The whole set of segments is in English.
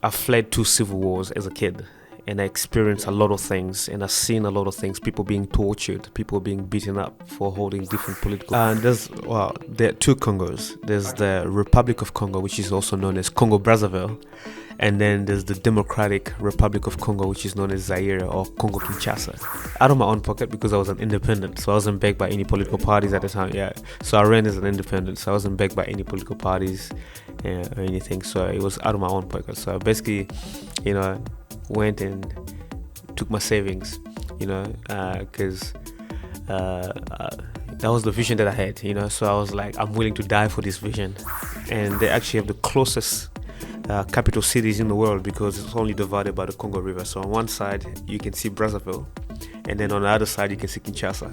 I fled two civil wars as a kid, and I experienced a lot of things, and I've seen a lot of things. People being tortured, people being beaten up for holding different political. And there are two Congos. There's the Republic of Congo, which is also known as Congo Brazzaville, and then there's the Democratic Republic of Congo, which is known as Zaire or Congo Kinshasa. Out of my own pocket because I was an independent, so I wasn't backed by any political parties at the time. Yeah, so I ran as an independent, so I wasn't backed by any political parties or anything. So it was out of my own pocket. So basically, went and took my savings, because that was the vision that I had, So I was like, I'm willing to die for this vision, and they actually have the closest capital cities in the world because it's only divided by the Congo River. So on one side you can see Brazzaville, and then on the other side you can see Kinshasa.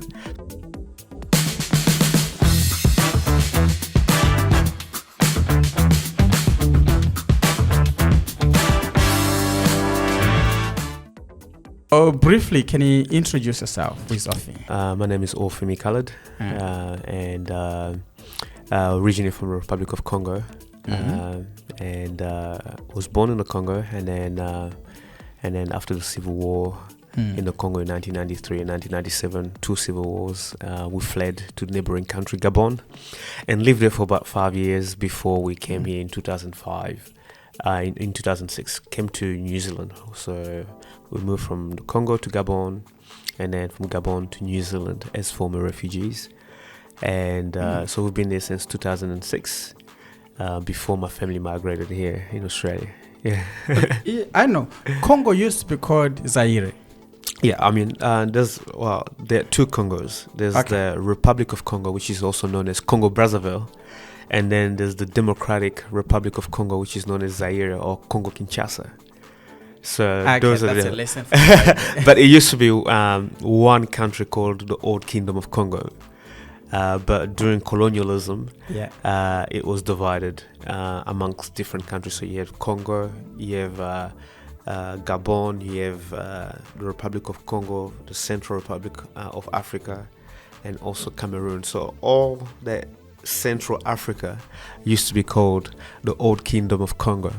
Briefly, can you introduce yourself? Who is Orphee? My name is Orphee Micalad, and originally from the Republic of Congo. And was born in the Congo, and then after the civil war in the Congo in 1993 and 1997, two civil wars, we fled to the neighboring country Gabon, and lived there for about 5 years before we came here in 2005. In 2006, came to New Zealand. So we moved from the Congo to Gabon, and then from Gabon to New Zealand as former refugees, and so we've been there since 2006. Before my family migrated here in Australia. Yeah. I know. Congo used to be called Zaire. Yeah, I mean, there are two Congos. There's the Republic of Congo, which is also known as Congo Brazzaville, and then there's the Democratic Republic of Congo, which is known as Zaire or Congo Kinshasa. So those are a lesson for me. But it used to be one country called the Old Kingdom of Congo. But during colonialism, it was divided amongst different countries. So you have Congo, you have Gabon, you have the Republic of Congo, the Central Republic of Africa, and also Cameroon. So all that Central Africa used to be called the Old Kingdom of Congo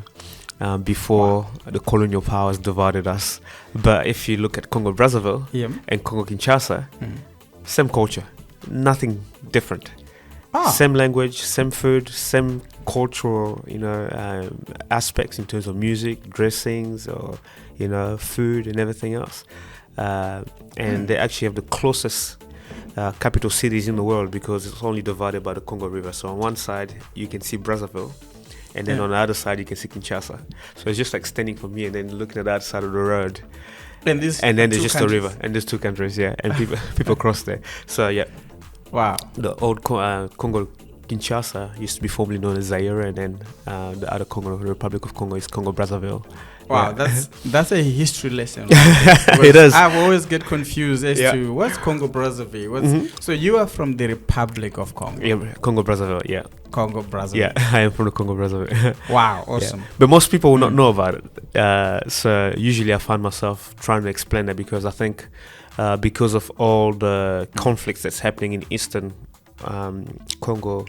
before the colonial powers divided us. But if you look at Congo Brazzaville and Congo Kinshasa, same culture. Nothing different. Same language, same food, same cultural, aspects in terms of music, dressings, or food and everything else. And they actually have the closest capital cities in the world because it's only divided by the Congo River. So on one side you can see Brazzaville, and then on the other side you can see Kinshasa. So it's just like standing from here and then looking at the other side of the road. And then there's just a river, and there's two countries, and people cross there. So wow. The old Congo Kinshasa used to be formerly known as Zaire, and then the other Congo, the Republic of Congo, is Congo Brazzaville. Wow, that's a history lesson. It is. I always get confused as to what's Congo Brazzaville. So you are from the Republic of Congo. Yeah, Congo Brazzaville. Yeah. Congo Brazzaville. Yeah, I am from the Congo Brazzaville. Wow, awesome. Yeah. But most people will not know about it. So usually I find myself trying to explain that because I think because of all the conflicts that's happening in Eastern Congo,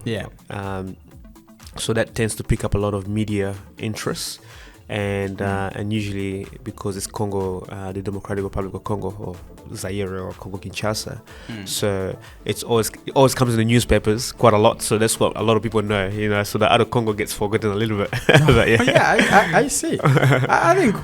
so that tends to pick up a lot of media interest. And usually because it's Congo, the Democratic Republic of Congo, or Zaire or Congo Kinshasa, so it always comes in the newspapers quite a lot. So that's what a lot of people know, So the other Congo gets forgotten a little bit. But I see. I think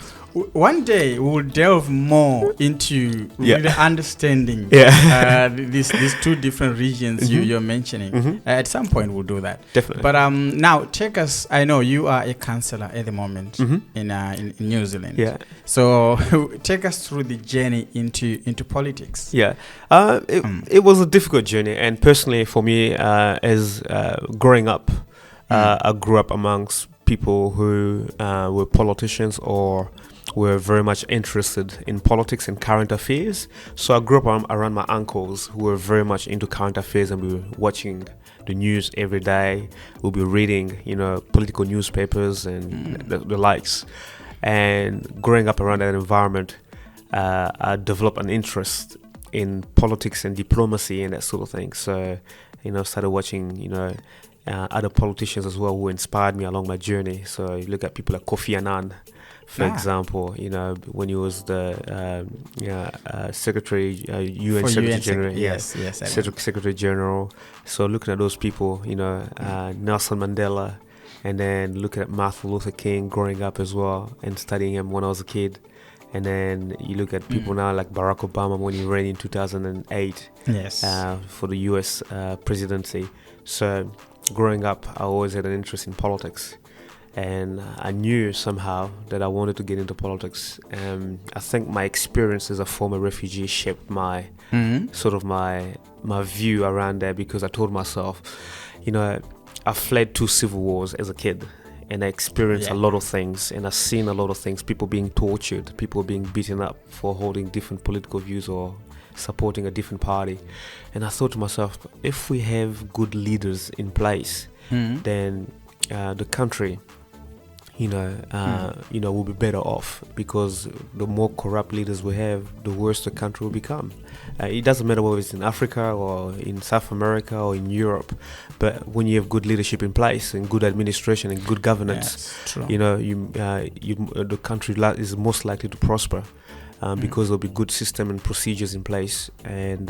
one day we will delve more into really understanding these two different regions you're mentioning. At some point we'll do that. Definitely. But now take us. I know you are a councillor at the moment in New Zealand. Yeah. So take us through the journey into politics. Yeah. It was a difficult journey, and personally for me, as growing up, I grew up amongst people who were politicians or were very much interested in politics and current affairs. So I grew up around my uncles who were very much into current affairs, and we were watching the news every day. We'll be reading, political newspapers and the likes. And growing up around that environment, I developed an interest in politics and diplomacy and that sort of thing. So, started watching, other politicians as well who inspired me along my journey. So you look at people like Kofi Annan, for example, you know, when he was the Secretary, UN Secretary General. Yes, Secretary General. So looking at those people, you know, Nelson Mandela, and then looking at Martin Luther King growing up as well and studying him when I was a kid. And then you look at people now like Barack Obama when he ran in 2008 for the US presidency. So growing up, I always had an interest in politics. And I knew somehow that I wanted to get into politics. I think my experience as a former refugee shaped my sort of my view around that, because I told myself, you know, I fled 2 civil wars as a kid. And I experienced a lot of things, and I've seen a lot of things, people being tortured, people being beaten up for holding different political views or supporting a different party. And I thought to myself, if we have good leaders in place, then the country, you know, will be better off, because the more corrupt leaders we have, the worse the country will become. It doesn't matter whether it's in Africa or in South America or in Europe, but when you have good leadership in place and good administration and good governance, you know, the country is most likely to prosper. Because there'll be good system and procedures in place. And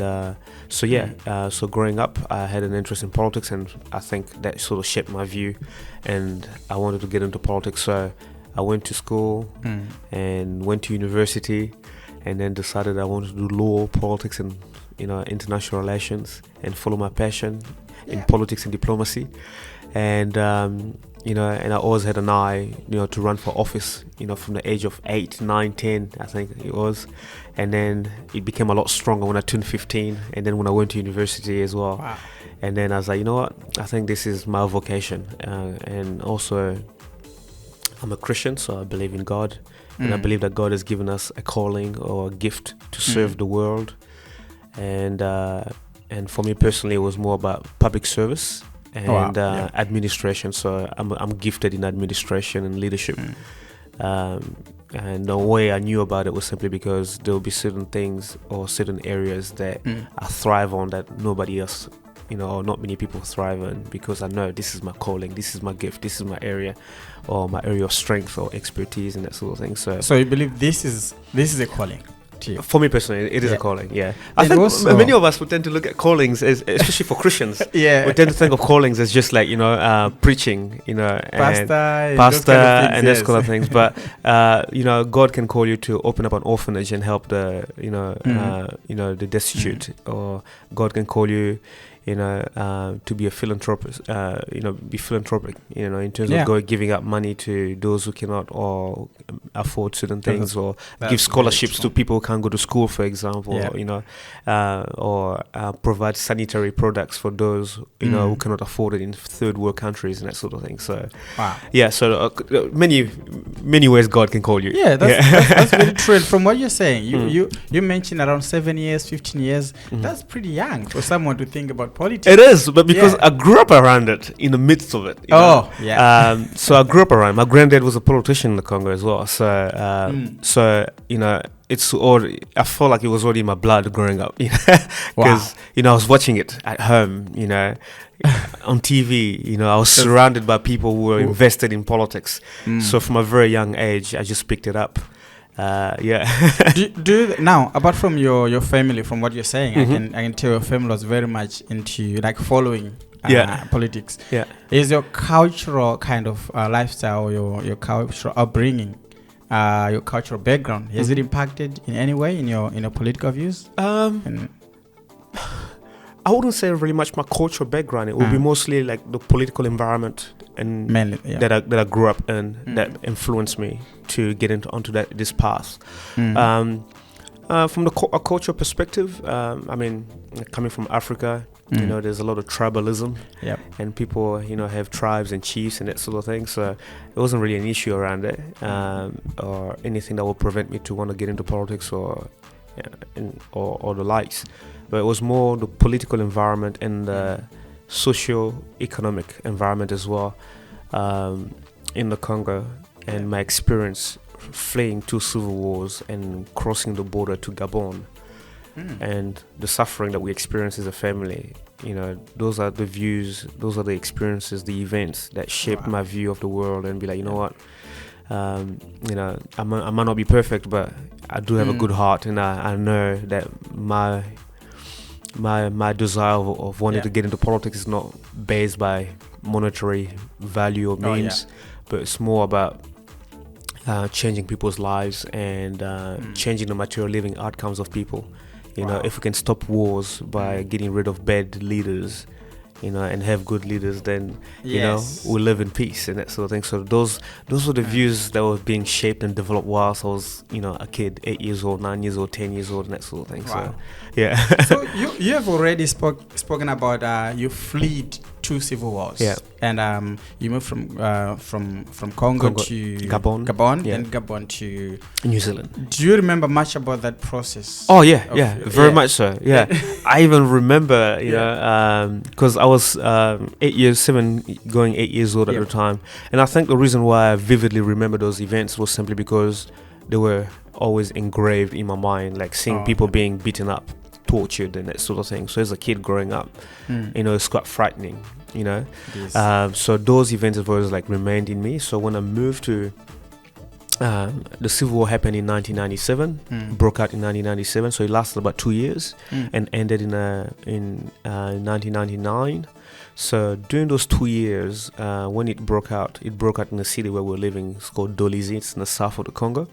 so growing up, I had an interest in politics, and I think that sort of shaped my view, and I wanted to get into politics. So I went to school and went to university, and then decided I wanted to do law, politics, and, you know, international relations, and follow my passion in politics and diplomacy. And you know, and I always had an eye, you know, to run for office, you know, from the age of 8, 9, 10, I think it was. And then it became a lot stronger when I turned 15, and then when I went to university as well. Wow. And then I was like, you know what, I think this is my vocation. And also, I'm a Christian, so I believe in God. And I believe that God has given us a calling or a gift to serve the world. And for me personally, it was more about public service and administration. So I'm gifted in administration and leadership. And the way I knew about it was simply because there will be certain things or certain areas that I thrive on that nobody else, you know, or not many people thrive on, because I know this is my calling, this is my gift, this is my area, or my area of strength or expertise and that sort of thing. So you believe this is a calling? For me personally, it is a calling. I think many of us would tend to look at callings as, especially for Christians, we tend to think of callings as just like, you know, preaching, you know, pastor and those kind of things. But you know, God can call you to open up an orphanage and help the, you know, the destitute, or God can call you, you know, to be a philanthropist, you know, be philanthropic, you know, in terms of giving up money to those who cannot or afford certain things, or give scholarships to people who can't go to school, for example, or, you know, or provide sanitary products for those, you know, who cannot afford it in third world countries and that sort of thing. So, so many ways God can call you. That's very true. From what you're saying, you mentioned around 7 years, 15 years. That's pretty young for someone to think about politics. It is, but because I grew up around it, in the midst of it. So I grew up around. My granddad was a politician in the Congo as well. So you know, it's already, I felt like it was already in my blood growing up. Because you know, I was watching it at home. You know, on TV. You know, I was surrounded by people who were invested in politics. So from a very young age, I just picked it up. Now, apart from your family, from what you're saying, I can tell your family was very much into like following politics. Is your cultural kind of lifestyle, your cultural upbringing, your cultural background, has it impacted in any way in your political views? I wouldn't say really much my cultural background. It would be mostly like the political environment and mainly, that I grew up in that influenced me to get onto this path. From a cultural perspective, I mean, coming from Africa, you know, there's a lot of tribalism, and people, you know, have tribes and chiefs and that sort of thing. So it wasn't really an issue around it, or anything that would prevent me to want to get into politics or the likes. But it was more the political environment and the socio-economic environment as well, in the Congo, and my experience fleeing 2 civil wars and crossing the border to Gabon, and the suffering that we experienced as a family those are the views, those are the experiences, the events that shaped my view of the world, and be like, you know what, I might not be perfect, but I do have a good heart, and I know that my desire of wanting to get into politics is not based by monetary value or means, but it's more about changing people's lives and changing the material living outcomes of people. If we can stop wars by getting rid of bad leaders, and have good leaders, then we'll live in peace and that sort of thing. So those were the views that were being shaped and developed whilst I was a kid, 8 years old, 9 years old, 10 years old, and that sort of thing. Wow. So so you have already spoken about you fled 2 civil wars, and you moved from Congo to Gabon, then Gabon to New Zealand. Do you remember much about that process? Oh very much so. I even remember because I was 7 8 years old at the time, and I think the reason why I vividly remember those events was simply because they were always engraved in my mind, like seeing people being beaten up, tortured, and that sort of thing. So as a kid growing up, it's quite frightening, so those events have always like remained in me. So when I moved to the Civil War happened in 1997, broke out in 1997, so it lasted about 2 years and ended in 1999. So during those 2 years, when it broke out in the city where we're living. It's called Dolisie. It's in the south of the Congo.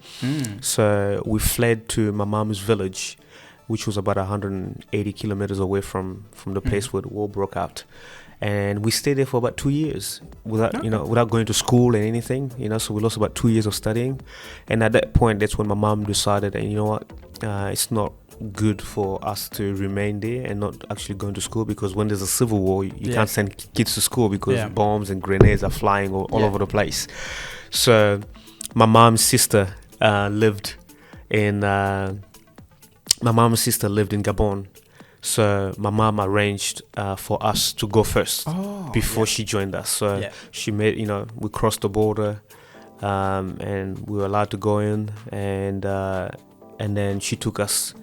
So we fled to my mom's village, which was about 180 kilometers away from the place where the war broke out. And we stayed there for about 2 years without going to school and anything, so we lost about 2 years of studying. And at that point, that's when my mom decided that, it's not good for us to remain there and not actually going to school, because when there's a civil war, you can't send kids to school because bombs and grenades are flying all over the place. So my mom's sister lived in Gabon. So my mom arranged for us to go first before she joined us. So she made, we crossed the border, and we were allowed to go in, and then she took us.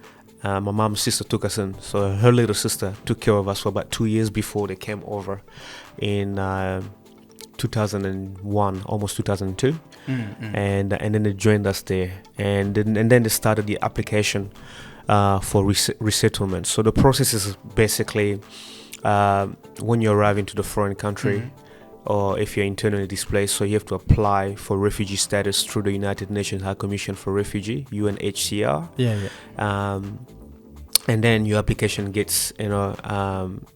My mom's sister took us in. So her little sister took care of us for about 2 years before they came over in 2001, almost 2002, and then they joined us there, and then they started the application for resettlement. So the process is basically when you arrive into the foreign country, or if you're internally displaced, so you have to apply for refugee status through the United Nations High Commission for Refugee, UNHCR. And then your application gets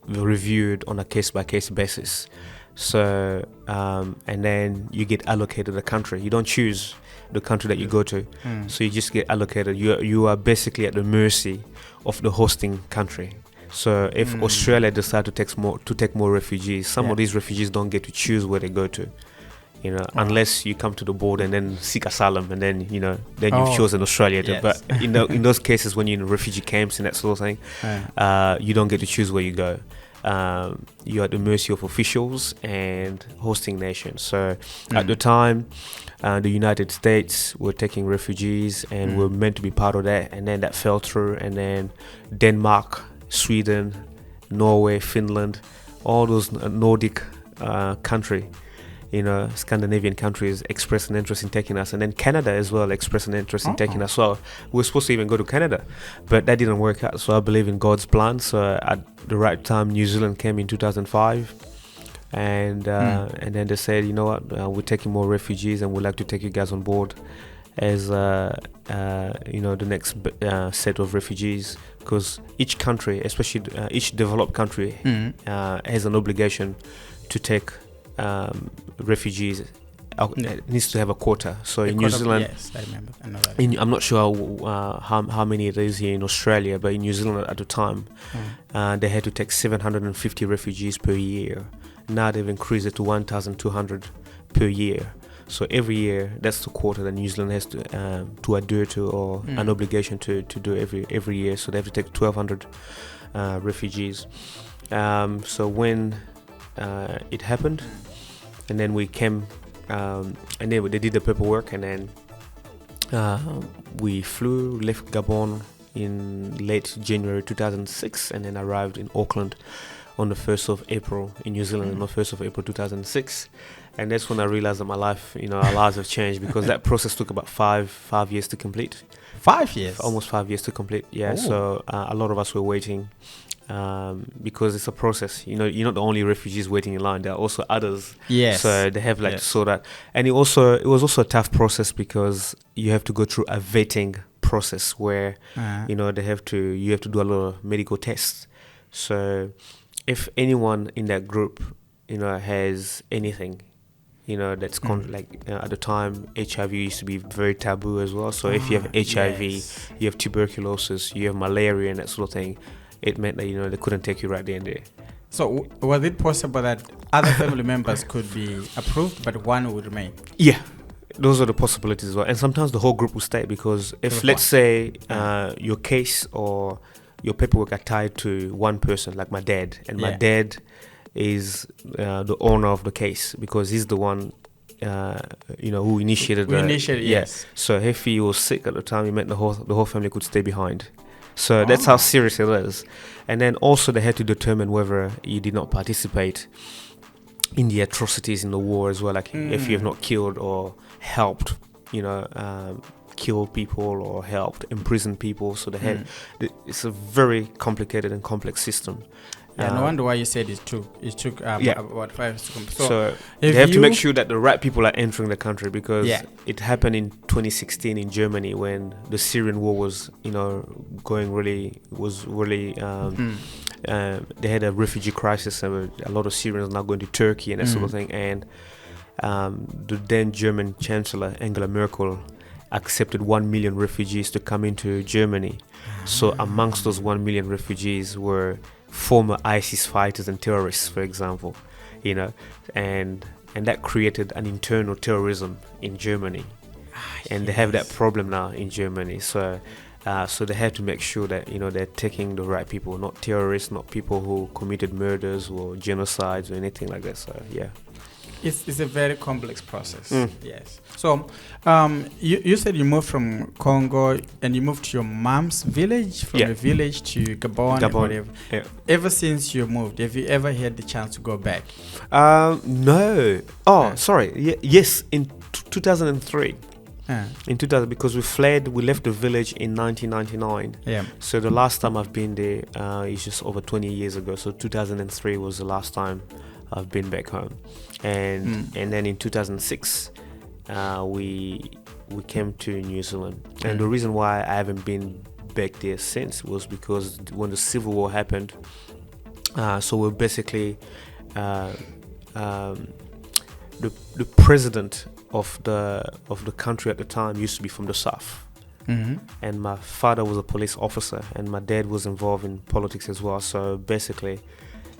reviewed on a case-by-case basis. So and then you get allocated a country. You don't choose the country that you go to, so you just get allocated. You are basically at the mercy of the hosting country. So if Australia decide to take more refugees, some of these refugees don't get to choose where they go to, unless you come to the border and then seek asylum, and then you've chosen Australia. But in those cases, when you're in refugee camps and that sort of thing, you don't get to choose where you go. You're at the mercy of officials and hosting nations. So at the time, the United States were taking refugees, and we're meant to be part of that, and then that fell through, and then Denmark, Sweden, Norway, Finland, all those Nordic country, Scandinavian countries expressed an interest in taking us, and then Canada as well expressed an interest in taking us. So we were supposed to even go to Canada, but that didn't work out. So I believe in God's plan. So at the right time, New Zealand came in 2005, and then they said, we're taking more refugees, and we'd like to take you guys on board as the next set of refugees, because each country, especially each developed country, has an obligation to take refugees. It needs to have a quota. So in New Zealand, I remember. I know that. I'm not sure how many it is here in Australia, but in New Zealand at the time, they had to take 750 refugees per year. Now they've increased it to 1,200 per year. So every year, that's the quota that New Zealand has to adhere to, or an obligation to do every year. So they have to take 1,200 refugees. So when it happened, and then we came, and then they did the paperwork, and then we left Gabon in late January 2006, and then arrived in Auckland on the 1st of April in New Zealand on the 1st of April 2006. And that's when I realized that my life, our lives have changed, because that process took about five years to complete. 5 years? Almost 5 years to complete, yeah. Oh. So a lot of us were waiting because it's a process. You're not the only refugees waiting in line. There are also others. Yes. So they have to sort that. And it was also a tough process because you have to go through a vetting process where, you have to do a lot of medical tests. So if anyone in that group, has anything, that's at the time, HIV used to be very taboo as well. So if you have HIV, you have tuberculosis, you have malaria and that sort of thing, it meant that, they couldn't take you right there and there. So was it possible that other family members could be approved, but one would remain? Yeah, those are the possibilities as well. And sometimes the whole group will stay, because if, let's say, your case or your paperwork are tied to one person, like my dad, and my dad is the owner of the case, because he's the one who initiated yes. So if he was sick at the time, it meant the whole family could stay behind. So that's how serious it is. And then also they had to determine whether you did not participate in the atrocities in the war as well, like if you have not killed or helped kill people or helped imprison people. So they had it's a very complicated and complex system. No wonder why you said it took about 5 years to come. So they have to make sure that the right people are entering the country, because it happened in 2016 in Germany when the Syrian war was going really they had a refugee crisis, and a lot of Syrians now going to Turkey and that sort of thing. And the then German Chancellor Angela Merkel accepted 1 million refugees to come into Germany. So amongst those 1 million refugees were former ISIS fighters and terrorists, for example, and that created an internal terrorism in Germany, and they have that problem now in Germany. So they have to make sure that they're taking the right people, not terrorists, not people who committed murders or genocides or anything like that. So it's a very complex process. Yes. So you said you moved from Congo and you moved to your mom's village, from the village to Gabon. And whatever. Yeah. Ever since you moved, have you ever had the chance to go back? No. Sorry. Yes, in 2003. In 2000, because we left the village in 1999. Yeah. So the last time I've been there is just over 20 years ago. So 2003 was the last time I've been back home, and then in 2006 we came to New Zealand. And the reason why I haven't been back there since was because when the Civil War happened, so we're basically the president of the country at the time used to be from the south. And my father was a police officer, and my dad was involved in politics as well. So basically,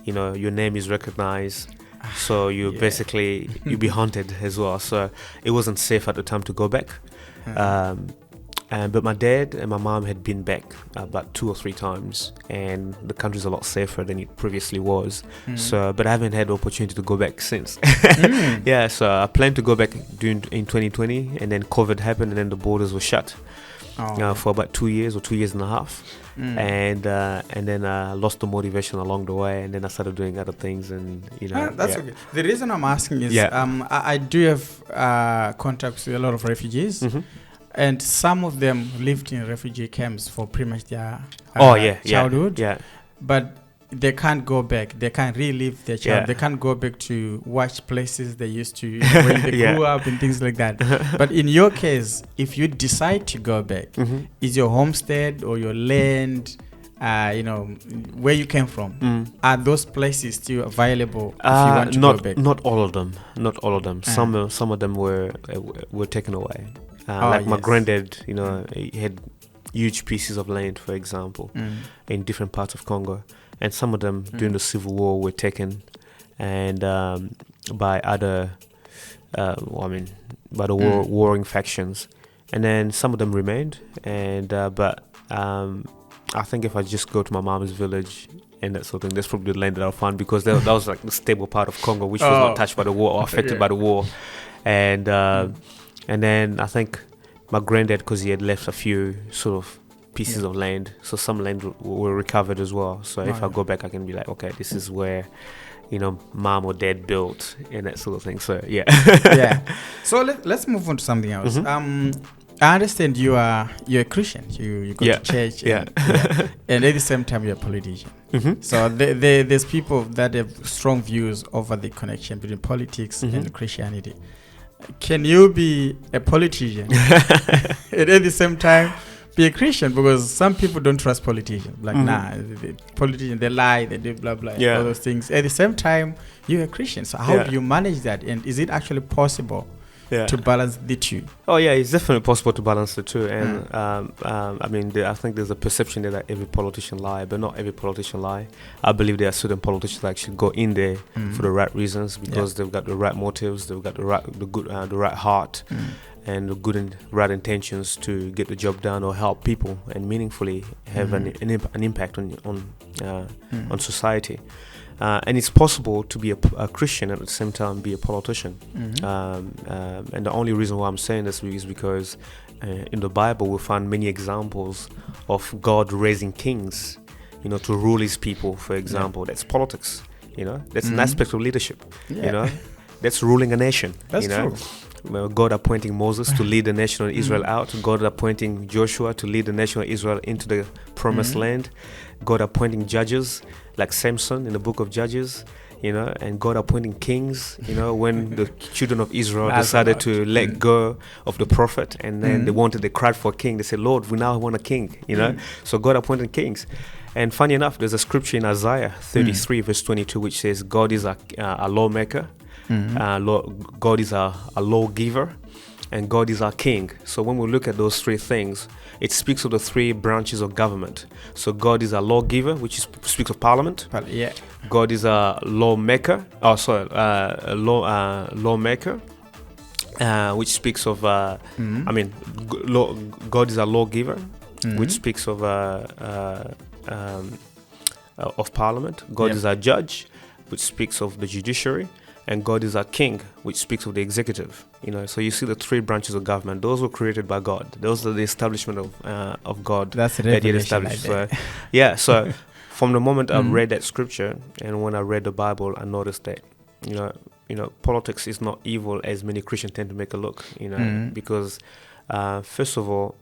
your name is recognized, so you basically you be hunted as well. So it wasn't safe at the time to go back. But my dad and my mom had been back about 2 or 3 times, and the country's a lot safer than it previously was. So, but I haven't had the opportunity to go back since. So I planned to go back in 2020, and then COVID happened, and then the borders were shut for about 2 years or 2 years and a half. And then I lost the motivation along the way, and then I started doing other things, and that's okay. The reason I'm asking is I do have contacts with a lot of refugees, and some of them lived in refugee camps for pretty much their childhood. But they can't go back. They can't relive their childhood. They can't go back to watch places they used to when they grew up and things like that. But in your case, if you decide to go back, is your homestead or your land, where you came from, are those places still available if you want to go back? Not all of them. Not all of them. Some of them were taken away. My granddad, he had huge pieces of land, for example, in different parts of Congo. And some of them during the Civil War were taken, and by other, by the warring factions. And then some of them remained. And but I think if I just go to my mom's village and that sort of thing, that's probably the land that I'll find, because that was like the stable part of Congo, which was not touched by the war or affected by the war. And then I think my granddad, because he had left a few sort of pieces of land. So some land were recovered as well. So if I go back, I can be like, okay, this is where, mom or dad built and that sort of thing. So yeah. Yeah. So let's move on to something else. I understand you're a Christian. You go to church. And at the same time you're a politician. So there's people that have strong views over the connection between politics and Christianity. Can you be a politician and at the same time be a Christian? Because some people don't trust politicians. Like, the politicians, they lie, they do blah, blah, all those things. At the same time, you're a Christian. So how do you manage that? And is it actually possible to balance the two? Oh, yeah, it's definitely possible to balance the two. And, I think there's a perception that every politician lie, but not every politician lie. I believe there are certain politicians that actually go in there for the right reasons because they've got the right motives, they've got the right heart. And the good and right intentions to get the job done or help people and meaningfully have an impact on society. And it's possible to be a Christian and at the same time be a politician. And the only reason why I'm saying this is because in the Bible we find many examples of God raising kings, to rule his people, for example. That's politics, that's an aspect of leadership, that's ruling a nation. That's true. God appointing Moses to lead the nation of Israel out, God appointing Joshua to lead the nation of Israel into the promised land, God appointing judges like Samson in the book of Judges, and God appointing kings, when the children of Israel decided to let go of the prophet and then they cried for a king. They said, Lord, we now want a king, So God appointed kings. And funny enough, there's a scripture in Isaiah 33 verse 22 which says God is a lawmaker. God is a lawgiver and God is our king. So when we look at those three things, it speaks of the three branches of government. So God is a lawgiver, which speaks of parliament. God is a lawmaker. Lawmaker, which speaks of. God is a lawgiver, which speaks of parliament. God is a judge, which speaks of the judiciary. And God is our king, which speaks of the executive. So you see the three branches of government. Those were created by God. Those are the establishment of God. That's that He established. So from the moment I read that scripture, and when I read the Bible, I noticed that politics is not evil as many Christians tend to make it look. Because first of all,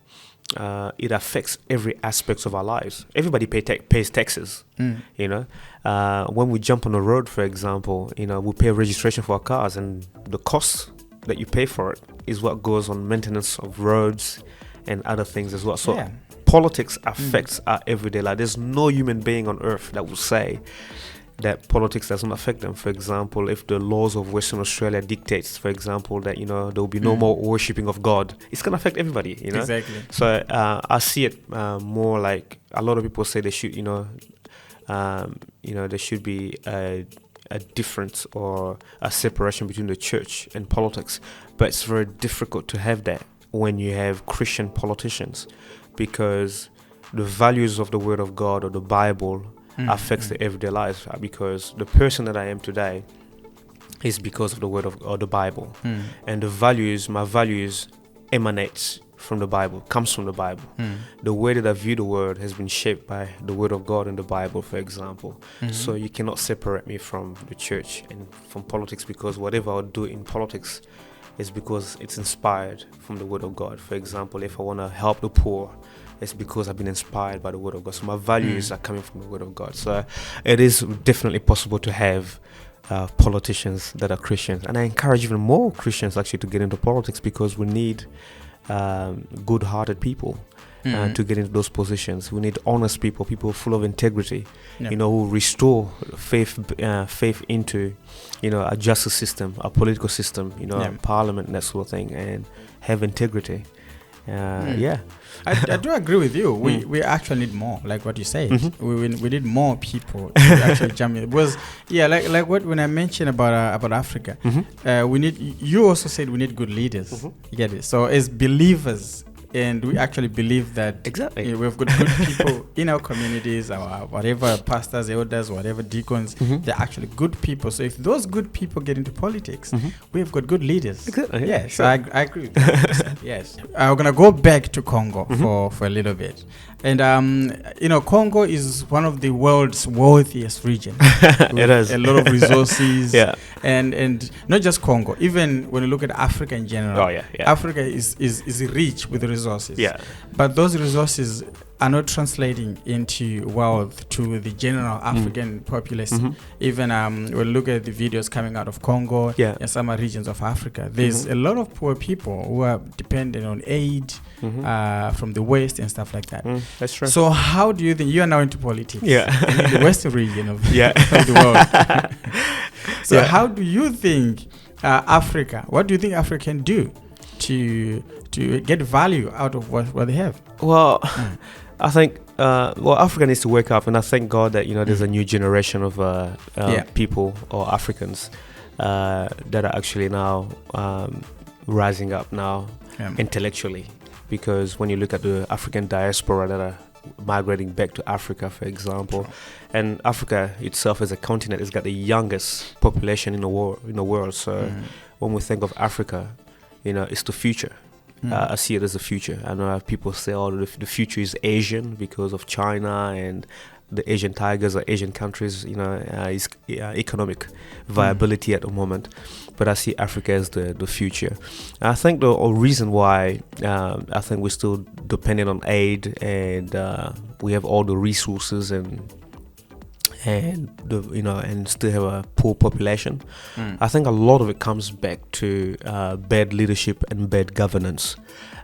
it affects every aspect of our lives. Everybody pays taxes. When we jump on the road, for example, we pay registration for our cars, and the cost that you pay for it is what goes on maintenance of roads and other things as well. So politics affects our everyday life. There's no human being on earth that will say that politics doesn't affect them. For example, if the laws of Western Australia dictates, for example, that there will be no more worshipping of God, it's going to affect everybody. Exactly. So I see it more like a lot of people say they should, there should be a difference or a separation between the church and politics, but it's very difficult to have that when you have Christian politicians, because the values of the Word of God or the Bible affects the everyday life, because the person that I am today is because of the Word or the Bible, and my values emanates from the Bible, comes from the Bible. The way that I view the Word has been shaped by the Word of God and the Bible, for example. So you cannot separate me from the church and from politics, because whatever I do in politics is because it's inspired from the Word of God. For example, if I want to help the poor, it's because I've been inspired by the Word of God. So my values are coming from the Word of God. So it is definitely possible to have politicians that are Christians. And I encourage even more Christians actually to get into politics, because we need good-hearted people to get into those positions. We need honest people full of integrity, who restore faith into, a justice system, a political system, a parliament and that sort of thing, and have integrity. I do agree with you. We actually need more, like what you said. We need more people to actually jump in. Because like when I mentioned about Africa, we need. You also said we need good leaders. You get it. So as believers, and we actually believe that exactly we've got good people in our communities, our whatever pastors, elders, whatever deacons, they're actually good people. So if those good people get into politics, we've got good leaders. Exactly. Yes, sure. I agree with that. Yes. We're going to go back to Congo for a little bit. And, Congo is one of the world's wealthiest regions. It is. A lot of resources. Yeah. And not just Congo. Even when you look at Africa in general. Oh, yeah. Africa is rich with resources. Yeah. But those resources are not translating into wealth to the general African population. Even when you look at the videos coming out of Congo and some regions of Africa, there's a lot of poor people who are dependent on aid from the West and stuff like that. That's true. So how do you think, you are now into politics in the Western region of the world. So how do you think Africa, what do you think Africa can do to get value out of what they have? Well, I think Africa needs to wake up, and I thank God that there's a new generation of people or Africans that are actually now rising up now intellectually, because when you look at the African diaspora that are migrating back to Africa, for example, and Africa itself as a continent has got the youngest population in the world. So when we think of Africa, it's the future. I see it as the future. I know people say, the future is Asian because of China and the Asian tigers or Asian countries, is economic viability at the moment. But I see Africa as the future. I think the reason why I think we're still dependent on aid, and we have all the resources and still have a poor population. I think a lot of it comes back to bad leadership and bad governance.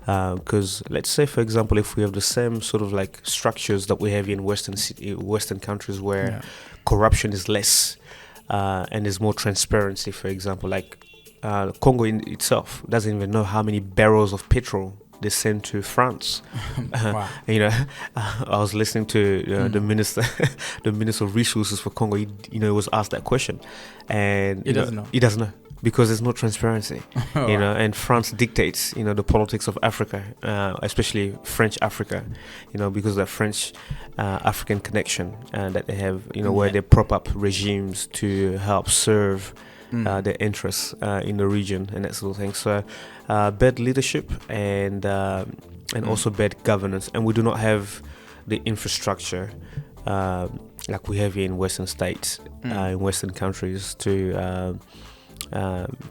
Because let's say, for example, if we have the same sort of like structures that we have in Western countries where corruption is less and there's more transparency, for example, like Congo in itself doesn't even know how many barrels of petrol they sent to France. Wow. I was listening to the minister, the minister of resources for Congo. He was asked that question, and he doesn't know. He doesn't know because there's no transparency. And France dictates the politics of Africa, especially French Africa. Because of the French African connection that they have. Where they prop up regimes to help serve their interests in the region and that sort of thing. So bad leadership and also bad governance, and we do not have the infrastructure like we have here in Western states, in Western countries to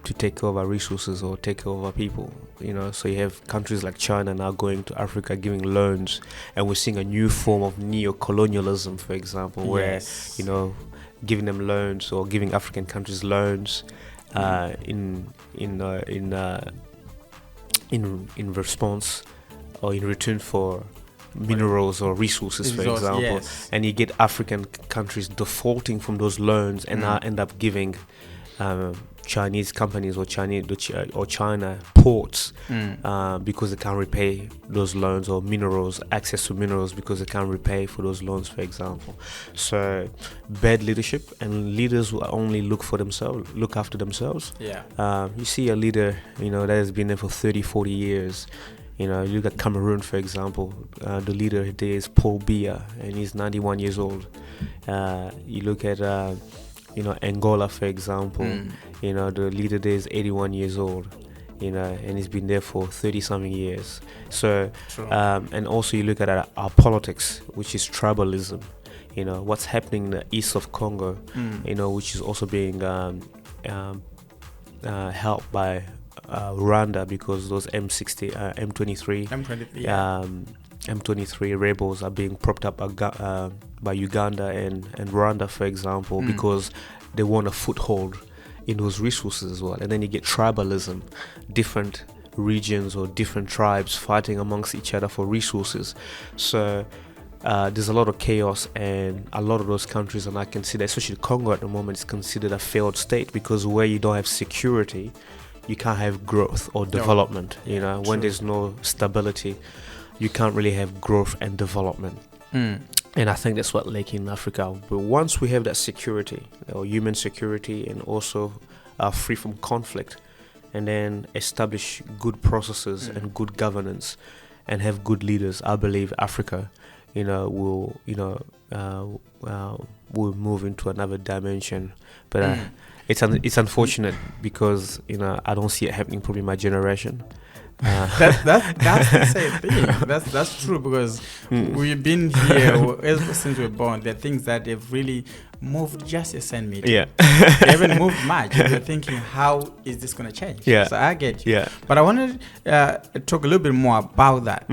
take care of our resources or take care of our people. So you have countries like China now going to Africa giving loans, and we're seeing a new form of neo-colonialism, for example, where giving them loans or giving African countries loans in response or in return for minerals or resources, for example, and you get African countries defaulting from those loans and now end up giving Chinese companies or China ports because they can't repay those loans, or access to minerals because they can't repay for those loans, for example. So bad leadership, and leaders who only look after themselves. You see a leader that has been there for 30-40 years. You look at Cameroon, for example. The leader there is Paul Biya, and he's 91 years old. You look at Angola, for example. The leader there is 81 years old. And he's been there for 30-something years. So, and also you look at our politics, which is tribalism. What's happening in the east of Congo, which is also being helped by Rwanda, because those M23 rebels are being propped up by Uganda and Rwanda, for example, because they want a foothold in those resources as well. And then you get tribalism, different regions or different tribes fighting amongst each other for resources. So there's a lot of chaos, and a lot of those countries, and I consider, especially Congo at the moment, is considered a failed state, because where you don't have security, you can't have growth or development. When there's no stability, you can't really have growth and development. And I think that's what lacking in Africa. But once we have that security, or human security, and also free from conflict, and then establish good processes and good governance, and have good leaders, I believe Africa, will will move into another dimension. But it's unfortunate because I don't see it happening probably in my generation. That's the same thing. That's true, because we've been here ever since we're born. There are things that they've really moved just a centimeter. Yeah. They haven't moved much. You're thinking, how is this going to change? Yeah. So I get you. Yeah. But I want to talk a little bit more about that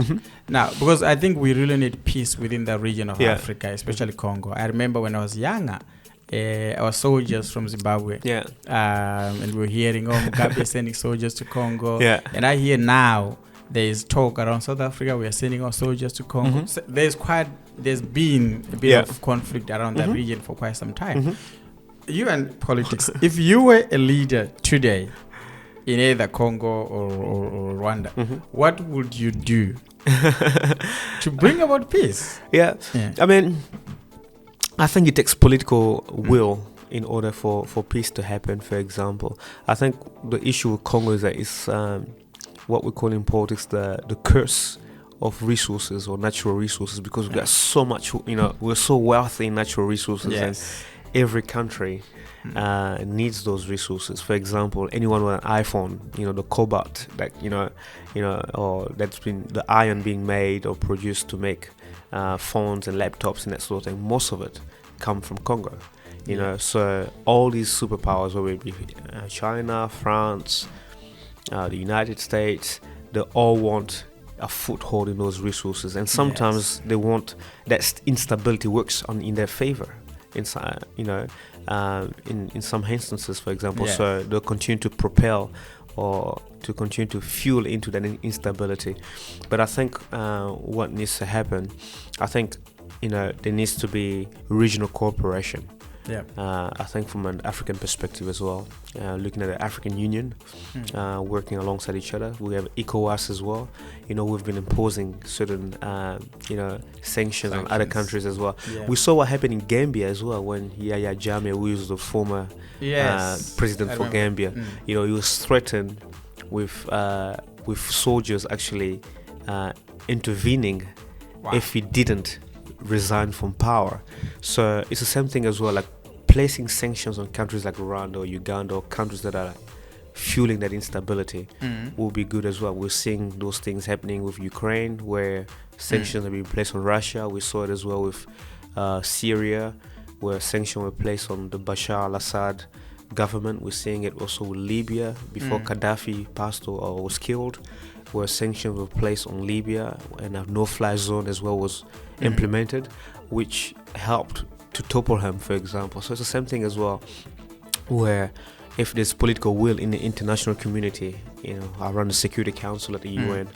now, because I think we really need peace within the region of Africa, especially Congo. I remember when I was younger, our soldiers from Zimbabwe, and we were hearing, Mugabe is sending soldiers to Congo, and I hear now there is talk around South Africa, we are sending our soldiers to Congo. So there's been a bit of conflict around that region for quite some time. You and politics, if you were a leader today in either Congo or Rwanda, what would you do to bring about peace? I mean, I think it takes political will in order for peace to happen. For example, I think the issue with Congo is that it's what we call in politics the curse of resources or natural resources, because we got so much, we're so wealthy in natural resources, and every country needs those resources. For example, anyone with an iPhone, the cobalt that or that's been the iron being made or produced to make phones and laptops and that sort of thing, most of it come from Congo. So all these superpowers, whether it be China, France, the United States, they all want a foothold in those resources, and sometimes they want that instability works in their favor. In some instances, for example, so they'll continue to propel or to continue to fuel into that instability. But I think what needs to happen, I think there needs to be regional cooperation. I think from an African perspective as well, looking at the African Union, working alongside each other. We have ECOWAS as well. We've been imposing certain sanctions on other countries as well. We saw what happened in Gambia as well when Yahya Jammeh, who was the former president for Gambia, he was threatened with soldiers actually intervening if he didn't resign from power. So it's the same thing as well, like placing sanctions on countries like Rwanda or Uganda, or countries that are fueling that instability will be good as well. We're seeing those things happening with Ukraine, where sanctions are being placed on Russia. We saw it as well with Syria, where sanctions were placed on the Bashar al-Assad government. We're seeing it also with Libya before Gaddafi passed or was killed, where sanctions were placed on Libya, and a no-fly zone as well was implemented, which helped to topple him, for example. So it's the same thing as well, where if there's political will in the international community, around the Security Council at the UN,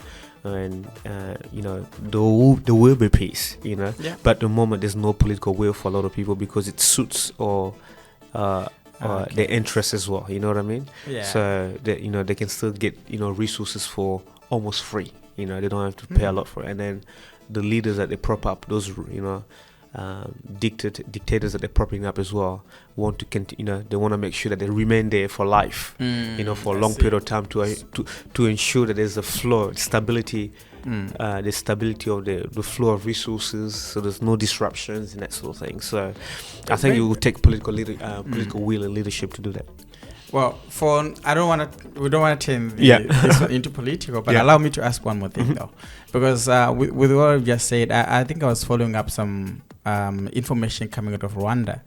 and there will be peace, But at the moment, there's no political will for a lot of people because it suits or their interests as well. You know what I mean? So that they can still get resources for almost free. They don't have to pay a lot for it. And then the leaders that they prop up, those dictators that they're propping up as well, want to they want to make sure that they remain there for life, for a long period of time to ensure that there's a flow, stability, the stability of the flow of resources, so there's no disruptions and that sort of thing. So I think it will take political will and leadership to do that. Well, we don't want to turn this one into political, but allow me to ask one more thing though, because with what I've just said, I think I was following up some information coming out of Rwanda,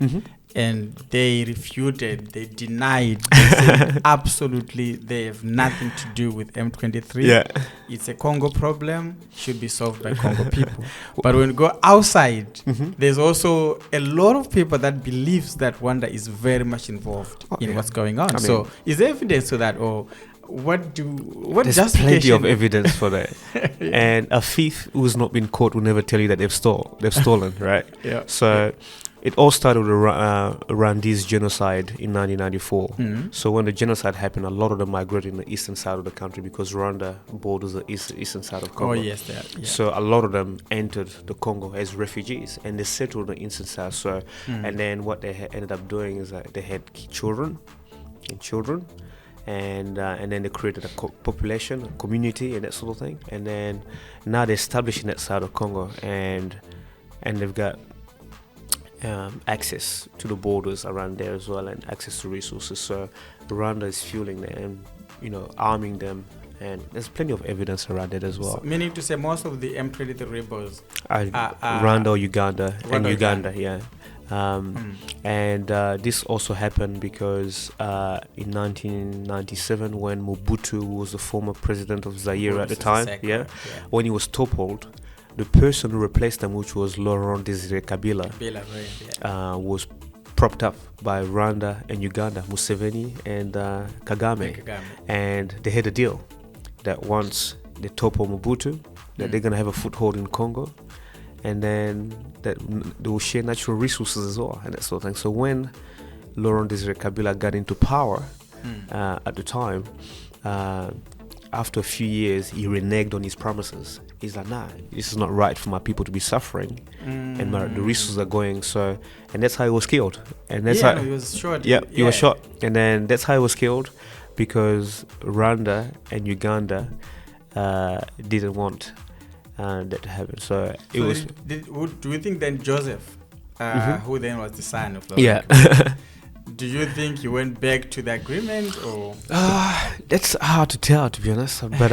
and they refuted, they denied, they said absolutely they have nothing to do with M23. It's a Congo problem, should be solved by Congo people. But when you go outside, there's also a lot of people that believes that Rwanda is very much involved in what's going on. So is there evidence to that, or there's plenty of evidence for that. And a thief who's not been caught will never tell you that they've stolen, right? So it all started with Rwandese genocide in 1994. So when the genocide happened, a lot of them migrated in the eastern side of the country because Rwanda borders the eastern side of Congo. So a lot of them entered the Congo as refugees, and they settled on the eastern side. So and then what they ended up doing is that they had children, and then they created a population, a community, and that sort of thing. And then now they're establishing that side of Congo, and they've got access to the borders around there as well, and access to resources. So Rwanda is fueling them, arming them, and there's plenty of evidence around it as well. So meaning to say, most of the M23 rebels are Rwanda or Uganda, yeah. And this also happened because in 1997, when Mobutu, who was the former president of Zaire at the time, when he was toppled, the person who replaced him, which was Laurent Désiré Kabila, was propped up by Rwanda and Uganda, Museveni and Kagame. And they had a deal that once they topple Mobutu, that they're going to have a foothold in Congo, and then that they will share natural resources as well, and that sort of thing. So when Laurent Désiré Kabila got into power at the time, after a few years, he reneged on his promises. He's like, nah, this is not right for my people to be suffering, and the resources are going. So, and that's how he was killed. And that's how he was shot. He was shot, and then that's how he was killed, because Rwanda and Uganda didn't want that to happen. So it was. Do you think then Joseph, who then was the son of do you think he went back to the agreement, or? That's hard to tell, to be honest. But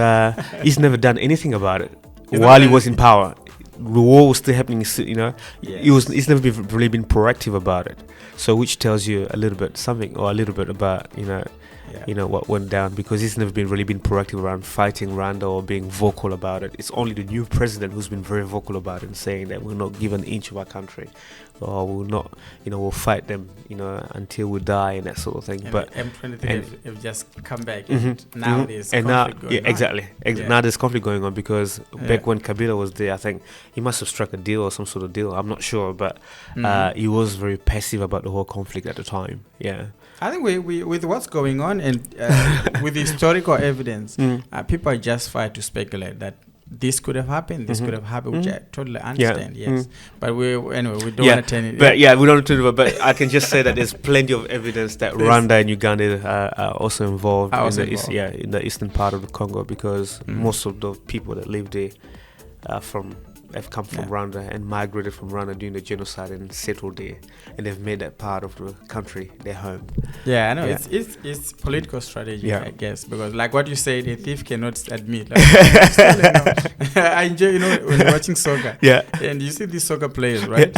he's never done anything about it while he was in power. The war was still happening, he's never really been proactive about it. So which tells you a little bit something, or a little bit about what went down, because he's never really been proactive around fighting Rwanda or being vocal about it. It's only the new president who's been very vocal about it and saying that we'll not give an inch of our country, or we'll not, we'll fight them, until we die, and that sort of thing. And but M23 have just come back, and now there's conflict going on. Exactly. Now there's conflict going on, because back when Kabila was there, I think he must have struck a deal or some sort of deal. I'm not sure, but he was very passive about the whole conflict at the time. Yeah. I think we with what's going on and with historical evidence, people are justified to speculate that this could have happened, could have happened, which I totally understand. Yes, but we don't want to turn it. But we don't want to do it. But I can just say that there's plenty of evidence that Rwanda and Uganda are also involved in the eastern part of the Congo, because most of the people that live there have come from Rwanda and migrated from Rwanda during the genocide and settled there, and they've made that part of the country their home. Yeah, I know. It's political strategy, I guess, because like what you said, a thief cannot admit. Like, I enjoy, when you're watching soccer, and you see these soccer players, right?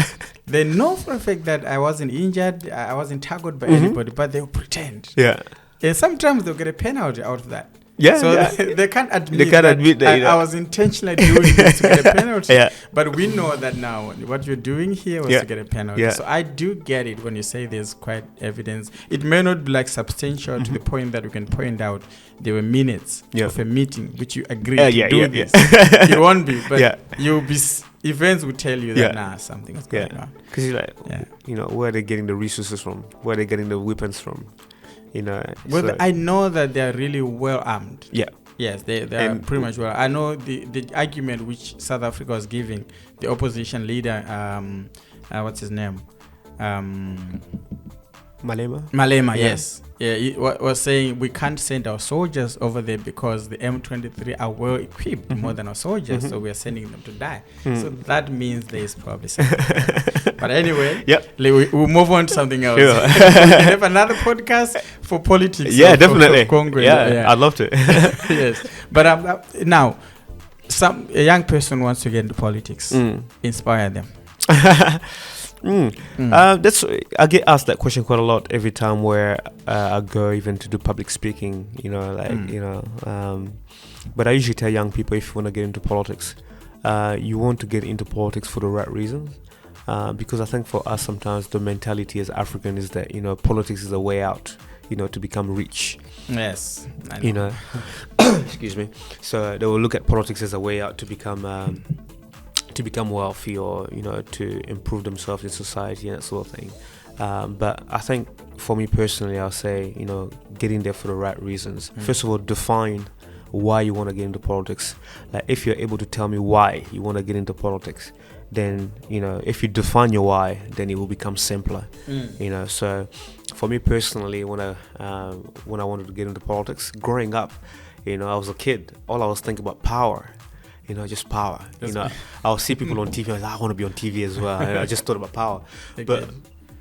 They know for a fact that I wasn't injured, I wasn't tackled by anybody, but they'll pretend. Yeah, and sometimes they'll get a penalty out of that. They can't admit that I was intentionally doing this to get a penalty. But we know that now what you're doing here was to get a penalty. So I do get it when you say there's quite evidence. It may not be like substantial to the point that we can point out there were minutes of a meeting which you agreed to do this. It won't be, but you'll be. Events will tell you that something is going on. Because you're like, where are they getting the resources from? Where are they getting the weapons from? Well, I know that they are really well armed. Yes, they are pretty much well. I know the argument which South Africa was giving the opposition leader, what's his name? Malema, yes. Yeah, he was saying we can't send our soldiers over there because the M23 are well equipped more than our soldiers, so we are sending them to die. So that means there is probably something. But anyway, we'll move on to something else. Sure. We can have another podcast for politics. Yeah, definitely. Of Congo. I'd love to. Yes, but now, a young person wants to get into politics. Inspire them. I get asked that question quite a lot every time where I go even to do public speaking, but I usually tell young people, if you want to get into politics, you want to get into politics for the right reasons, because I think for us sometimes the mentality as African is that politics is a way out, to become rich. Yes, excuse me. So they will look at politics as a way out to become wealthy, or to improve themselves in society and that sort of thing. But I think for me personally, I'll say get in there for the right reasons. First of all, define why you want to get into politics. Like if you're able to tell me why you want to get into politics, then, if you define your why, then it will become simpler. So for me personally, when I wanted to get into politics, growing up, I was a kid, all I was thinking about power, just power. I would see people on TV, I want to be on TV as well. And I just thought about power. But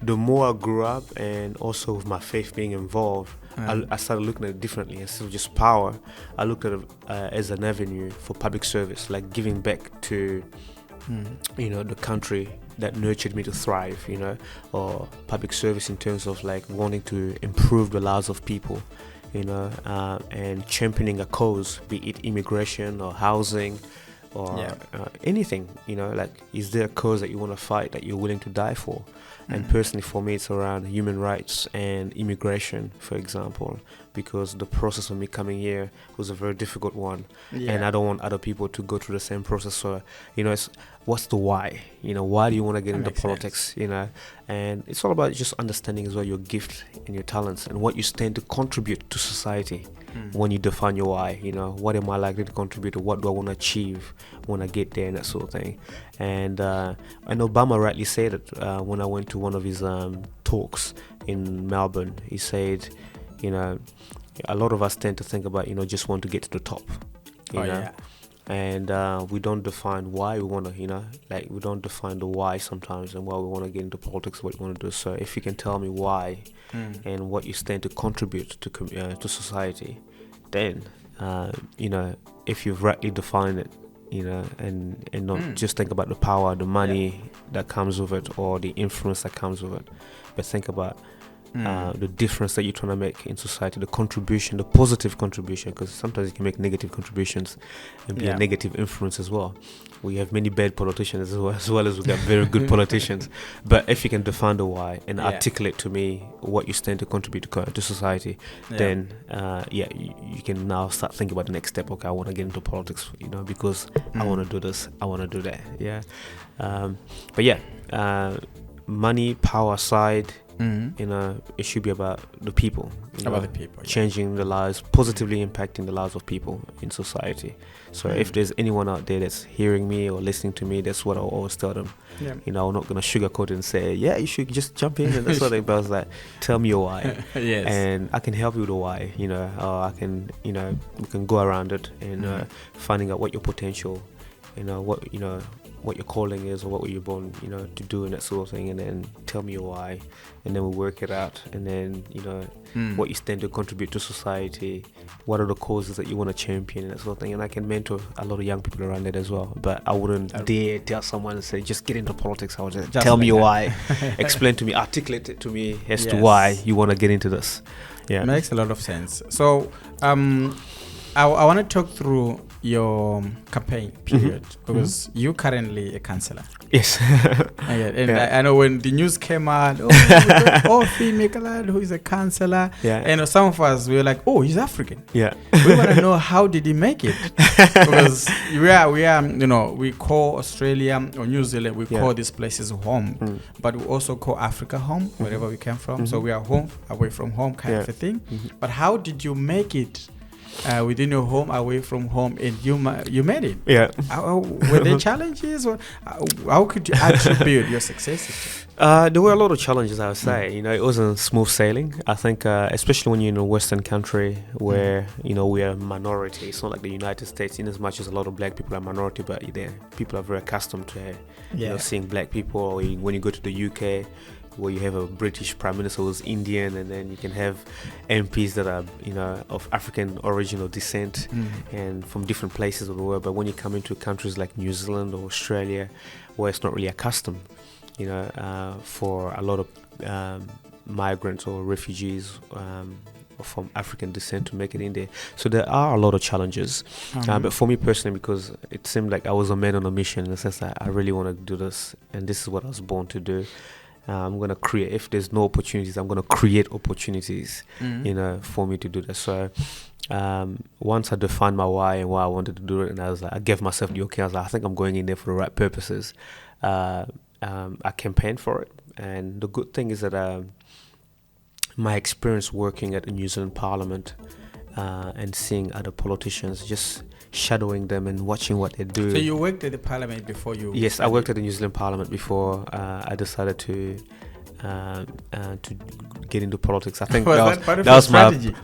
the more I grew up, and also with my faith being involved, I started looking at it differently. Instead of just power, I looked at it as an avenue for public service, like giving back to the country that nurtured me to thrive, or public service in terms of like wanting to improve the lives of people, and championing a cause, be it immigration or housing or anything, like, is there a cause that you want to fight, that you're willing to die for? And personally for me, it's around human rights and immigration, for example, because the process of me coming here was a very difficult one, and I don't want other people to go through the same process. So, it's what's the why? Why do you want to get into politics? And it's all about just understanding as well your gift and your talents and what you stand to contribute to society. When you define your why, what am I likely to contribute, or what do I want to achieve when I get there, and that sort of thing. And Obama rightly said it when I went to one of his talks in Melbourne. He said, a lot of us tend to think about, just want to get to the top, and we don't define why we want to, we don't define the why sometimes, and why we want to get into politics, what we want to do. So if you can tell me why and what you stand to contribute to society, then if you've rightly defined it, and not just think about the power, the money that comes with it, or the influence that comes with it, but think about the difference that you're trying to make in society, the contribution, the positive contribution, because sometimes you can make negative contributions and be a negative influence as well. We have many bad politicians as well as we got very good politicians. But if you can define the why and articulate to me what you stand to contribute to society, then you can now start thinking about the next step. Okay, I want to get into politics, because I want to do this, I want to do that. Money, power aside, it should be about the people. About the people, changing the lives, positively impacting the lives of people in society. So if there's anyone out there that's hearing me or listening to me, that's what I'll always tell them. I'm not going to sugarcoat it and say, you should just jump in and that sort of thing. But I was like, tell me your why. And I can help you with the why, or I can, we can go around it and finding out what your potential, what your calling is, or what were you born, to do, and that sort of thing, and then tell me your why, and then we'll work it out, and then what you stand to contribute to society, what are the causes that you want to champion, and that sort of thing. And I can mentor a lot of young people around it as well, but I wouldn't dare tell someone and say just get into politics. I would just tell me your why, explain to me, articulate it to me as to why you want to get into this. Makes a lot of sense. So I want to talk through your campaign period, because you're currently a councillor. Yes. I know when the news came out, Orphee Micalad, who is a councillor, and some of us were like, oh, he's African. We want to know, how did he make it? Because we are we call Australia or New Zealand, we call these places home, but we also call Africa home, wherever we came from. So we are home, away from home kind of a thing. But how did you make it within your home, away from home, and you made it? Were there challenges, or how could you attribute your success? There were a lot of challenges, I would say. It wasn't smooth sailing. I think, especially when you're in a Western country where we are a minority. It's not like the United States, in as much as a lot of black people are minority, but people are very accustomed to seeing black people. Or when you go to the UK, where you have a British Prime Minister who's Indian, and then you can have MPs that are, of African origin or descent and from different places of the world. But when you come into countries like New Zealand or Australia, where it's not really accustomed, for a lot of migrants or refugees from African descent to make it in there. So there are a lot of challenges. But for me personally, because it seemed like I was a man on a mission, in the sense that I really want to do this, and this is what I was born to do. I'm going to create, if there's no opportunities, I'm going to create opportunities, for me to do that. So once I defined my why and why I wanted to do it, and I gave myself the okay, I was like, I think I'm going in there for the right purposes. I campaigned for it. And the good thing is that my experience working at the New Zealand Parliament and seeing other politicians, just shadowing them and watching what they do. So you worked at the parliament before you? Yes, I worked at the New Zealand Parliament before I decided to get into politics. I think that was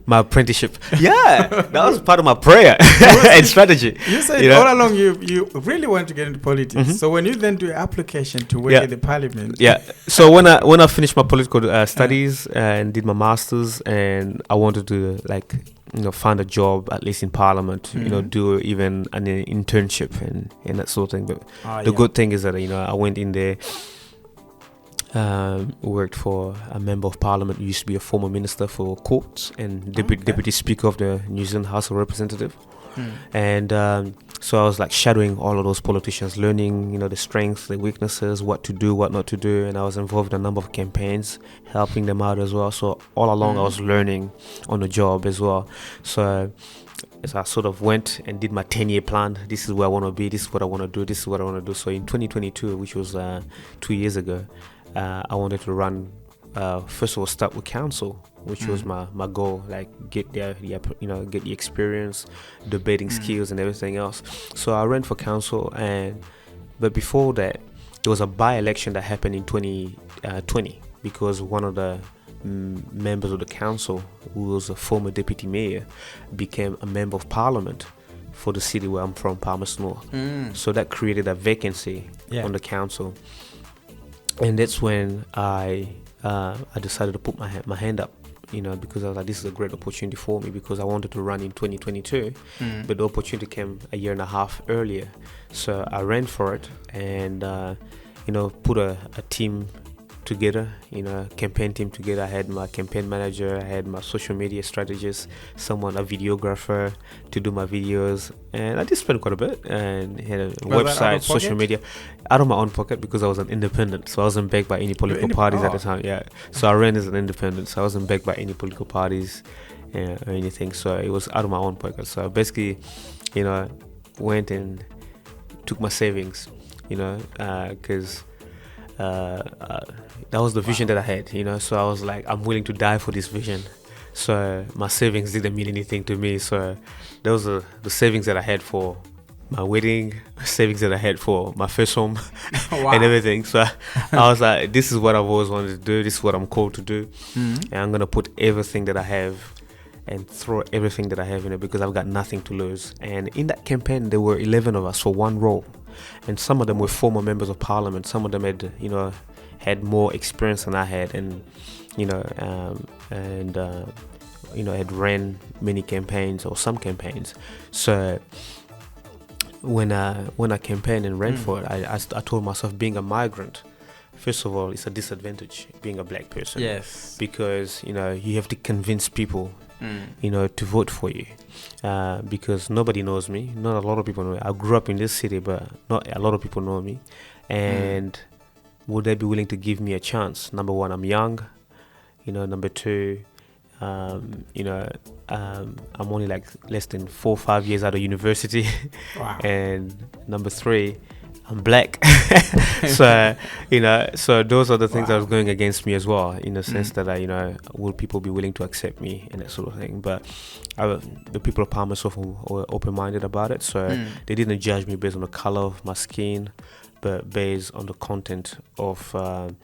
my apprenticeship. Yeah, that was part of my prayer and strategy. You said all along you really want to get into politics. So when you then do an application to work at the parliament. Yeah. So when I finished my political studies and did my masters, and I wanted to find a job at least in parliament, do even an internship and that sort of thing. But the good thing is that I went in there. Worked for a member of parliament who used to be a former minister for courts and deputy speaker of the New Zealand House of Representatives. And so I was shadowing all of those politicians, learning the strengths, the weaknesses, what to do, what not to do. And I was involved in a number of campaigns, helping them out as well. So all along I was learning on the job as well. So as I sort of went and did my 10-year plan, this is where I want to be, this is what I want to do, this is what I want to do. So in 2022, which was 2 years ago, I wanted to run, first of all, start with council, which was my goal, get get the experience, debating skills and everything else. So I ran for council, but before that, there was a by-election that happened in 2020 because one of the members of the council, who was a former deputy mayor, became a member of parliament for the city where I'm from, Palmerston North. So that created a vacancy on the council. And that's when I decided to put my hand up, because I was like, this is a great opportunity for me, because I wanted to run in 2022, but the opportunity came a year and a half earlier. So I ran for it and, put a team together, campaign team together. I had my campaign manager, I had my social media strategist, a videographer to do my videos, and I did spend quite a bit, and had a website, social media, out of my own pocket, because I was an independent, so I wasn't backed by any political parties at the time. So I ran as an independent, so I wasn't backed by any political parties or anything, so it was out of my own pocket. So basically, went and took my savings, because that was the vision that I had, so I was like, I'm willing to die for this vision. So my savings didn't mean anything to me. So those are the savings that I had for my wedding, savings that I had for my first home and everything. So I was like, this is what I've always wanted to do. This is what I'm called to do. And I'm going to put everything that I have and throw everything that I have in it, because I've got nothing to lose. And in that campaign, there were 11 of us for one role. And some of them were former members of parliament. Some of them had, had more experience than I had, and, had ran many campaigns or some campaigns. So when I campaigned and ran for it, I told myself, being a migrant, first of all, it's a disadvantage being a black person. Yes. Because, you have to convince people, to vote for you. Because nobody knows me. Not a lot of people know me. I grew up in this city, but not a lot of people know me. And would they be willing to give me a chance? Number one, I'm young. Number two, I'm only less than 4 or 5 years out of university. Wow. And number three, I'm black. So, so those are the things that was going against me as well, in the sense that will people be willing to accept me and that sort of thing. But the people of Palmerston were open-minded about it, so they didn't judge me based on the color of my skin, but based on the content of the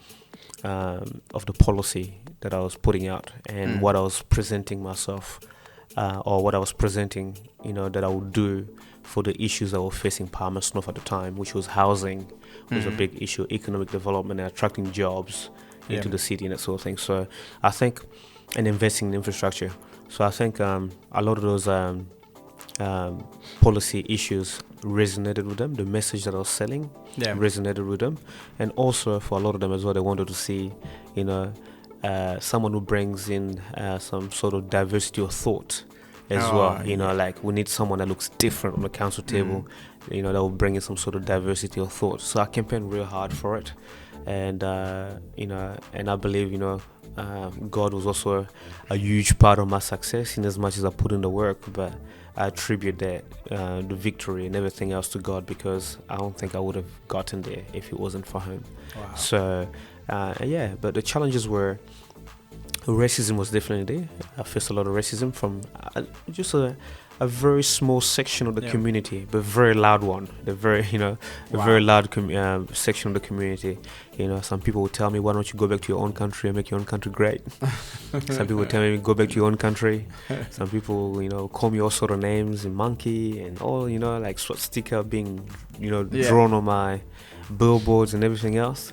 policy that I was putting out and what I was presenting myself, or what I was presenting, that I would do for the issues that were facing Palmerston North at the time, which was housing, was a big issue, economic development and attracting jobs into the city and that sort of thing. So I think, and investing in infrastructure. So I think a lot of those policy issues resonated with them. The message that I was selling resonated with them. And also for a lot of them as well, they wanted to see, someone who brings in some sort of diversity of thought as well. We need someone that looks different on the council table, that will bring in some sort of diversity of thought. So I campaigned real hard for it. And, and I believe, God was also a huge part of my success, in as much as I put in the work, but I attribute that, the victory and everything else, to God, because I don't think I would have gotten there if it wasn't for Him. Wow. So, but the challenges were, Racism was definitely there. I faced a lot of racism from just a very small section of the community, but very loud one. The very, very loud section of the community. Some people would tell me, "Why don't you go back to your own country and make your own country great?" Some people would tell me, "Go back to your own country." Some people, call me all sort of names, monkey and all, like swastika being, drawn on my billboards and everything else.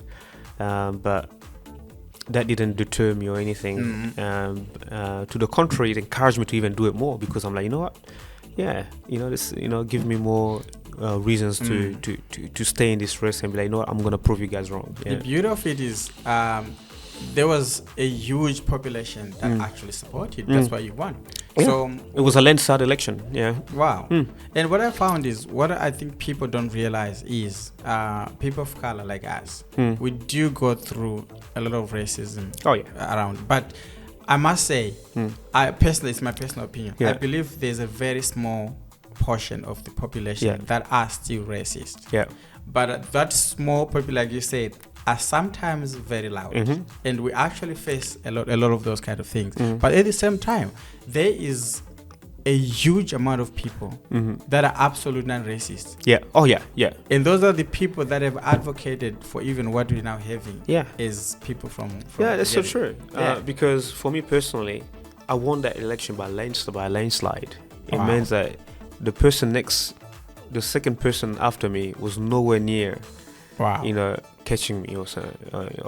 But that didn't deter me or anything. To the contrary, it encouraged me to even do it more, because I'm like, you know what? Yeah, this, give me more reasons to stay in this race and be like, you know what? I'm gonna prove you guys wrong. Yeah. The beauty of it is, there was a huge population that actually supported. That's why you won. Yeah. So it was a landslide election. Yeah. Wow. And what I found is, what I think people don't realize is, people of color like us, we do go through a lot of racism around. But I must say, I personally, it's my personal opinion, I believe there's a very small portion of the population that are still racist. Yeah. But that small population, like you said, are sometimes very loud, and we actually face a lot of those kind of things. But at the same time, there is a huge amount of people that are absolute non-racist. Yeah. Oh yeah. Yeah. And those are the people that have advocated for even what we're now having. Yeah. Is people from yeah, that's so true. Because for me personally, I won that election by landslide. It means that the second person after me was nowhere near. Wow. Catching me or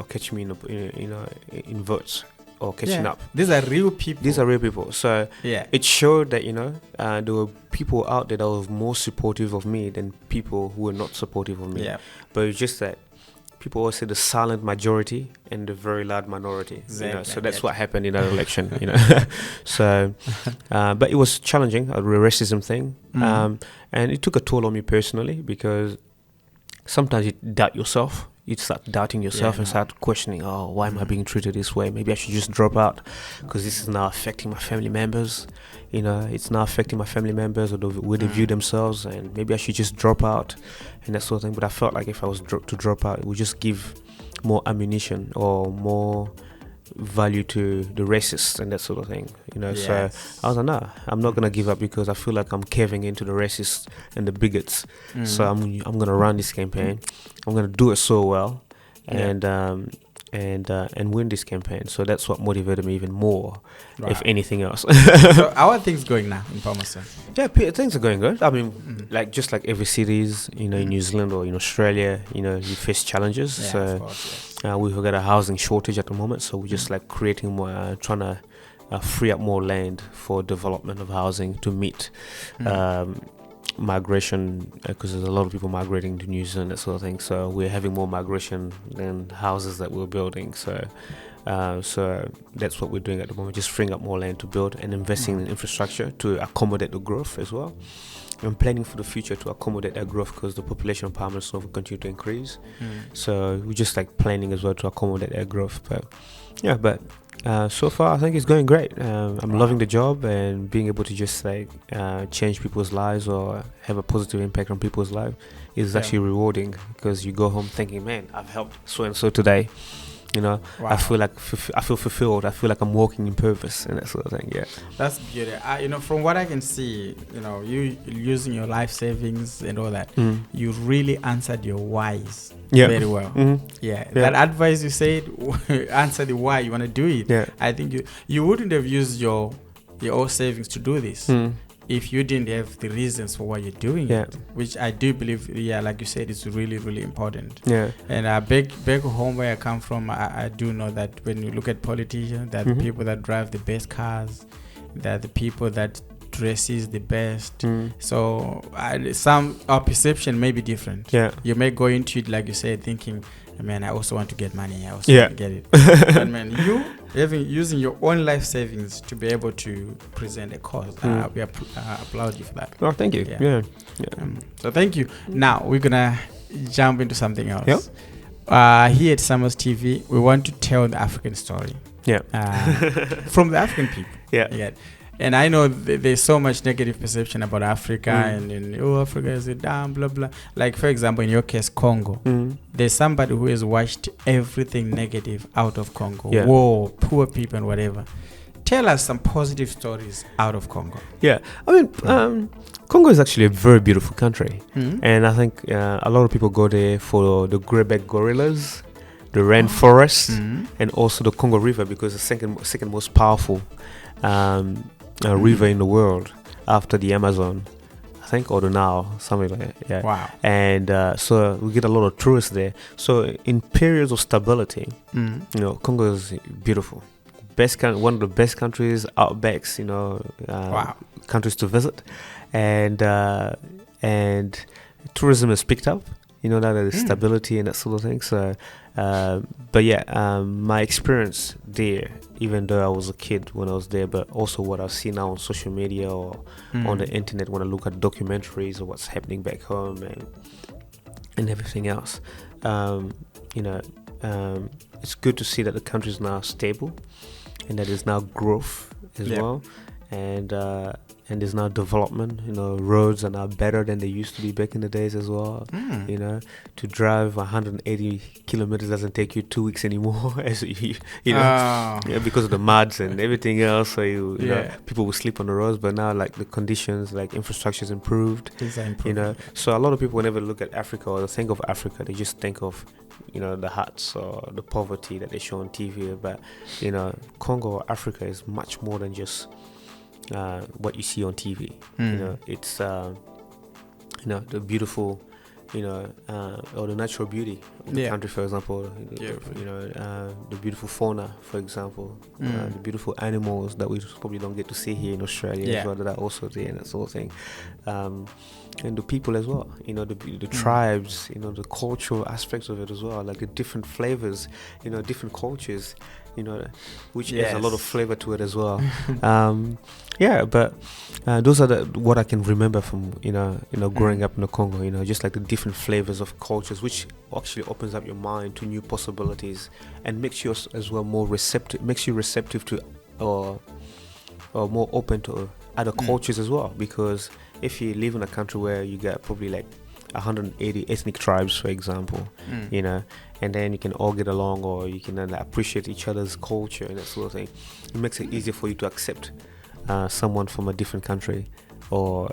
catching me in votes or catching up. These are real people. So it showed that there were people out there that were more supportive of me than people who were not supportive of me. Yeah. But it's just that people always say the silent majority and the very loud minority. Exactly. So that's what happened in that election. So, but it was challenging, the racism thing, and it took a toll on me personally, because sometimes you doubt yourself. You start doubting yourself and start questioning, why am I being treated this way? Maybe I should just drop out, because this is now affecting my family members. It's now affecting my family members or the way they view themselves, and maybe I should just drop out and that sort of thing. But I felt like if I was to drop out, it would just give more ammunition or more value to the racists and that sort of thing. So I was like, no, I'm not gonna give up, because I feel like I'm caving into the racists and the bigots. So I'm gonna run this campaign. I'm gonna do it so well, and win this campaign. So that's what motivated me even more, if anything else. So how are things going now in Palmerston? Yeah, things are going good. I mean, just like every cities, in New Zealand or in Australia, you face challenges. Of course, we've got a housing shortage at the moment, so we're just like creating more, trying to free up more land for development of housing to meet migration, because there's a lot of people migrating to New Zealand, that sort of thing. So we're having more migration than houses that we're building. So that's what we're doing at the moment, just freeing up more land to build and investing in infrastructure to accommodate the growth as well. I'm planning for the future to accommodate that growth, because the population of Palmerston North will continue to increase. So we're just like planning as well to accommodate that growth. But so far I think it's going great. I'm loving the job, and being able to just like change people's lives or have a positive impact on people's lives is actually rewarding, because you go home thinking, man, I've helped so and so today. I feel like I feel fulfilled. I feel like I'm walking in purpose and that sort of thing. Yeah, that's beautiful. From what I can see, you using your life savings and all that, you really answered your whys very well. That advice you said, answer the why you want to do it. I think you wouldn't have used your own savings to do this if you didn't have the reasons for why you're doing it, which I do believe, like you said, is really, really important. And back home where I come from, I do know that when you look at politicians, they're the people that drive the best cars, they're the people that dresses the best. So our perception may be different. You may go into it, like you said, thinking, man, I also want to get money. I also want to get it. But man, using your own life savings to be able to present a cause, we applaud you for that. Oh, thank you. Yeah. So thank you. Now we're gonna jump into something else. Here at Summers TV, we want to tell the African story. From the African people. And I know there's so much negative perception about Africa and Africa is a damn blah blah. Like for example, in your case, Congo. There's somebody who has watched everything negative out of Congo. War, poor people, and whatever. Tell us some positive stories out of Congo. Yeah, I mean, Congo is actually a very beautiful country, and I think a lot of people go there for the greyback gorillas, the rainforest, and also the Congo River, because it's the second most powerful river in the world after the Amazon, I think, or the Nile, something like that. Yeah. Wow. And so we get a lot of tourists there. So in periods of stability, Congo is beautiful. One of the best countries, outbacks, countries to visit, and tourism is picked up. That there's stability and that sort of thing. So, but yeah, my experience there, even though I was a kid when I was there, but also what I see now on social media or on the internet when I look at documentaries or what's happening back home and everything else, it's good to see that the country is now stable. And that is now growth as well, and there's now development. Roads are now better than they used to be back in the days as well. To drive 180 kilometers doesn't take you 2 weeks anymore, because of the muds and everything else. So people will sleep on the roads, but now like the conditions, like infrastructure is improved. So a lot of people, whenever they look at Africa or they think of Africa, they just think of the huts or the poverty that they show on TV. But Congo or Africa is much more than just what you see on TV. It's the beautiful, or the natural beauty of the country, for example. The beautiful fauna, for example, the beautiful animals that we probably don't get to see here in Australia as well, that are also there and that sort of thing. And the people as well, the tribes, the cultural aspects of it as well, like the different flavors, different cultures, which has a lot of flavor to it as well. But those are what I can remember from growing up in the Congo. Just like the different flavors of cultures, which actually opens up your mind to new possibilities and makes you as well more receptive. Makes you receptive to or more open to other cultures as well. Because if you live in a country where you get probably like 180 ethnic tribes, for example, and then you can all get along, or you can appreciate each other's culture and that sort of thing, it makes it easier for you to accept someone from a different country, or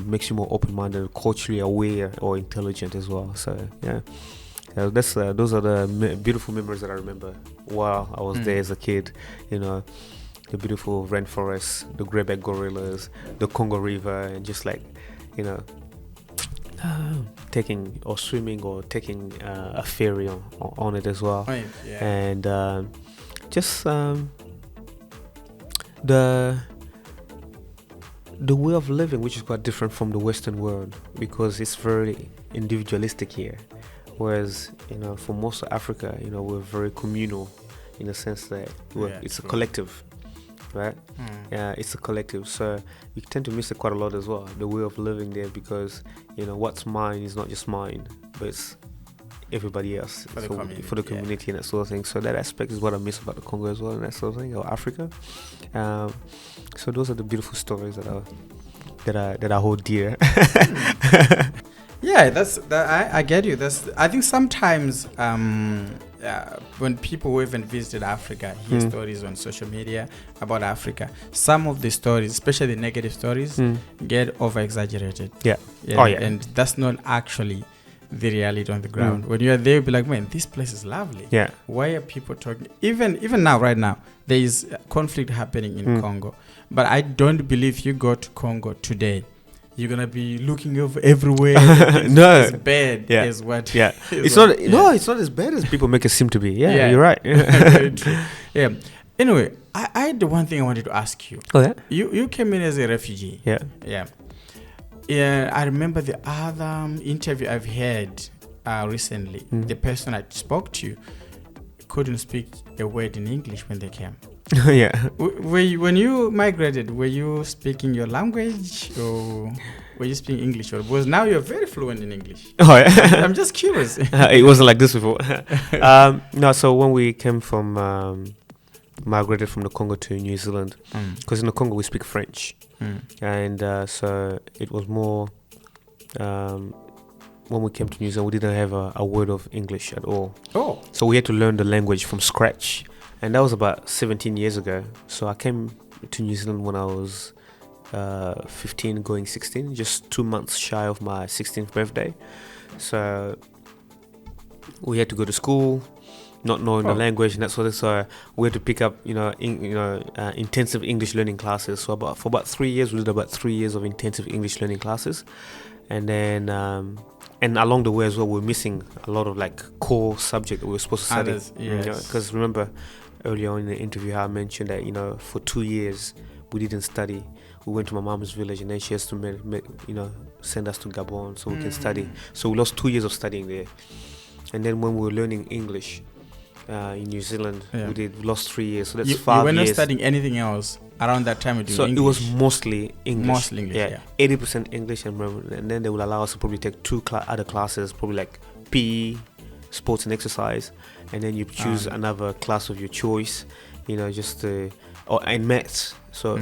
makes you more open-minded, culturally aware, or intelligent as well. So those are the beautiful memories that I remember while I was there as a kid. The beautiful rainforests, the greyback gorillas, the Congo River, and just like taking or swimming or taking a ferry on it as well. And just the way of living, which is quite different from the Western world, because it's very individualistic here, whereas for most of Africa, we're very communal in the sense that it's a collective, right? It's a collective, so you tend to miss it quite a lot as well, the way of living there, because what's mine is not just mine, but it's everybody else, for the community and that sort of thing. So that aspect is what I miss about the Congo as well, and that sort of thing, or Africa. So those are the beautiful stories that I hold dear. I get you. I think sometimes when people who haven't visited Africa hear stories on social media about Africa, some of the stories, especially the negative stories, get over exaggerated. And that's not actually the reality on the ground. When you're there, you'll be like, man, this place is lovely. Why are people talking? Even now, right now, there is conflict happening in Congo, but I don't believe you go to Congo today, you're gonna be looking over everywhere. As bad as what. It's not. No, it's not as bad as people make it seem to be. You're right. Very true. Anyway, I had the one thing I wanted to ask you. Oh yeah. You came in as a refugee. Yeah. I remember the other interview I've had recently. The person I spoke to couldn't speak a word in English when they came. When you migrated, were you speaking your language, or were you speaking English? Or because now you're very fluent in English. I'm just curious. It wasn't like this before. No, so when we came from migrated from the Congo to New Zealand, because in the Congo we speak French, and so it was more. When we came to New Zealand, we didn't have a word of English at all. Oh, so we had to learn the language from scratch, and that was about 17 years ago. So I came to New Zealand when I was 15, going 16, just 2 months shy of my 16th birthday. So we had to go to school, not knowing the language and that sort of. So we had to pick up, intensive English learning classes. So for about 3 years, we did about 3 years of intensive English learning classes, and then and along the way as well, we were missing a lot of like core subject that we were supposed to study. Because remember earlier on in the interview how I mentioned that for 2 years we didn't study. We went to my mom's village, and then she has to send us to Gabon so we can study. So we lost 2 years of studying there. And then when we were learning English in New Zealand, we lost 3 years. So that's 5 years. You were not studying anything else around that time? So English. It was mostly English. Mostly English, 80% English, and then they will allow us to probably take two other classes, probably like PE, sports and exercise, and then you choose another class of your choice, and maths. So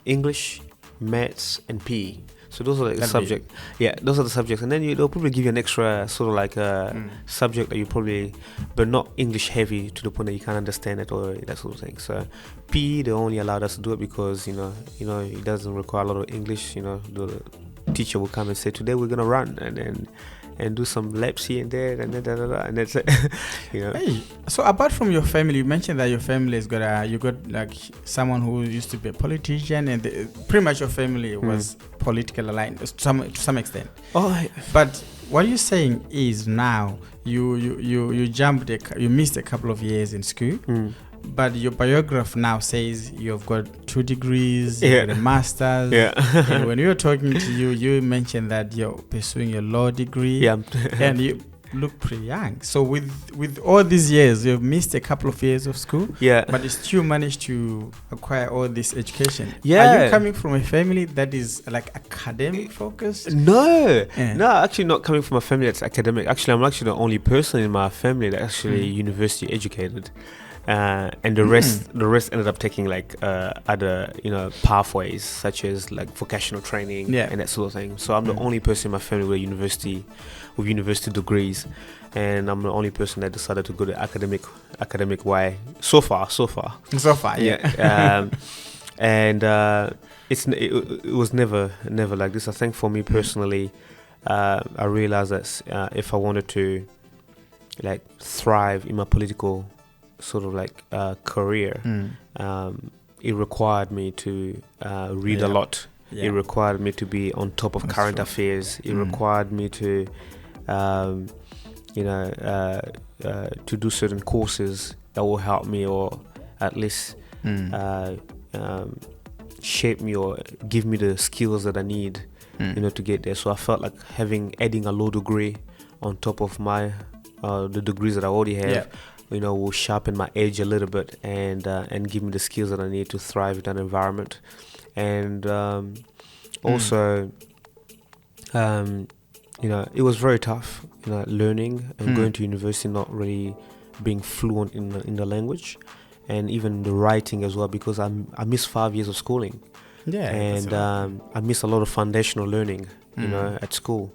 English, maths, and PE. So those are the subjects. Those are the subjects, and then they'll probably give you an extra sort of like a subject that you probably, but not English heavy to the point that you can't understand it or that sort of thing. So PE, they only allowed us to do it because it doesn't require a lot of English. The teacher will come and say, today we're gonna run, and do some laps here and there, and and that's it. Hey, so apart from your family, you mentioned that your family has got you got like someone who used to be a politician, and pretty much your family was political aligned to some extent. But what you're saying is now you missed a couple of years in school. But your biography now says you've got 2 degrees, a master's. And when we were talking to you, you mentioned that you're pursuing a law degree. And you look pretty young. So with all these years, you've missed a couple of years of school. But you still managed to acquire all this education. Are you coming from a family that is like academic focused? No, actually not coming from a family that's academic. Actually, I'm actually the only person in my family that's actually university educated. And the rest ended up taking like other pathways such as like vocational training and that sort of thing. So I'm the only person in my family with university degrees, and I'm the only person that decided to go the academic way so far. And it was never like this. I think for me personally, I realized that if I wanted to like thrive in my political sort of like career, it required me to read a lot. It required me to be on top of current affairs. It required me to to do certain courses that will help me, or at least shape me or give me the skills that I need to get there. So I felt like adding a law degree on top of my the degrees that I already have will sharpen my edge a little bit and give me the skills that I need to thrive in that environment. And also, it was very tough, learning and going to university, not really being fluent in the language, and even the writing as well, because I missed 5 years of schooling. And I missed a lot of foundational learning, at school.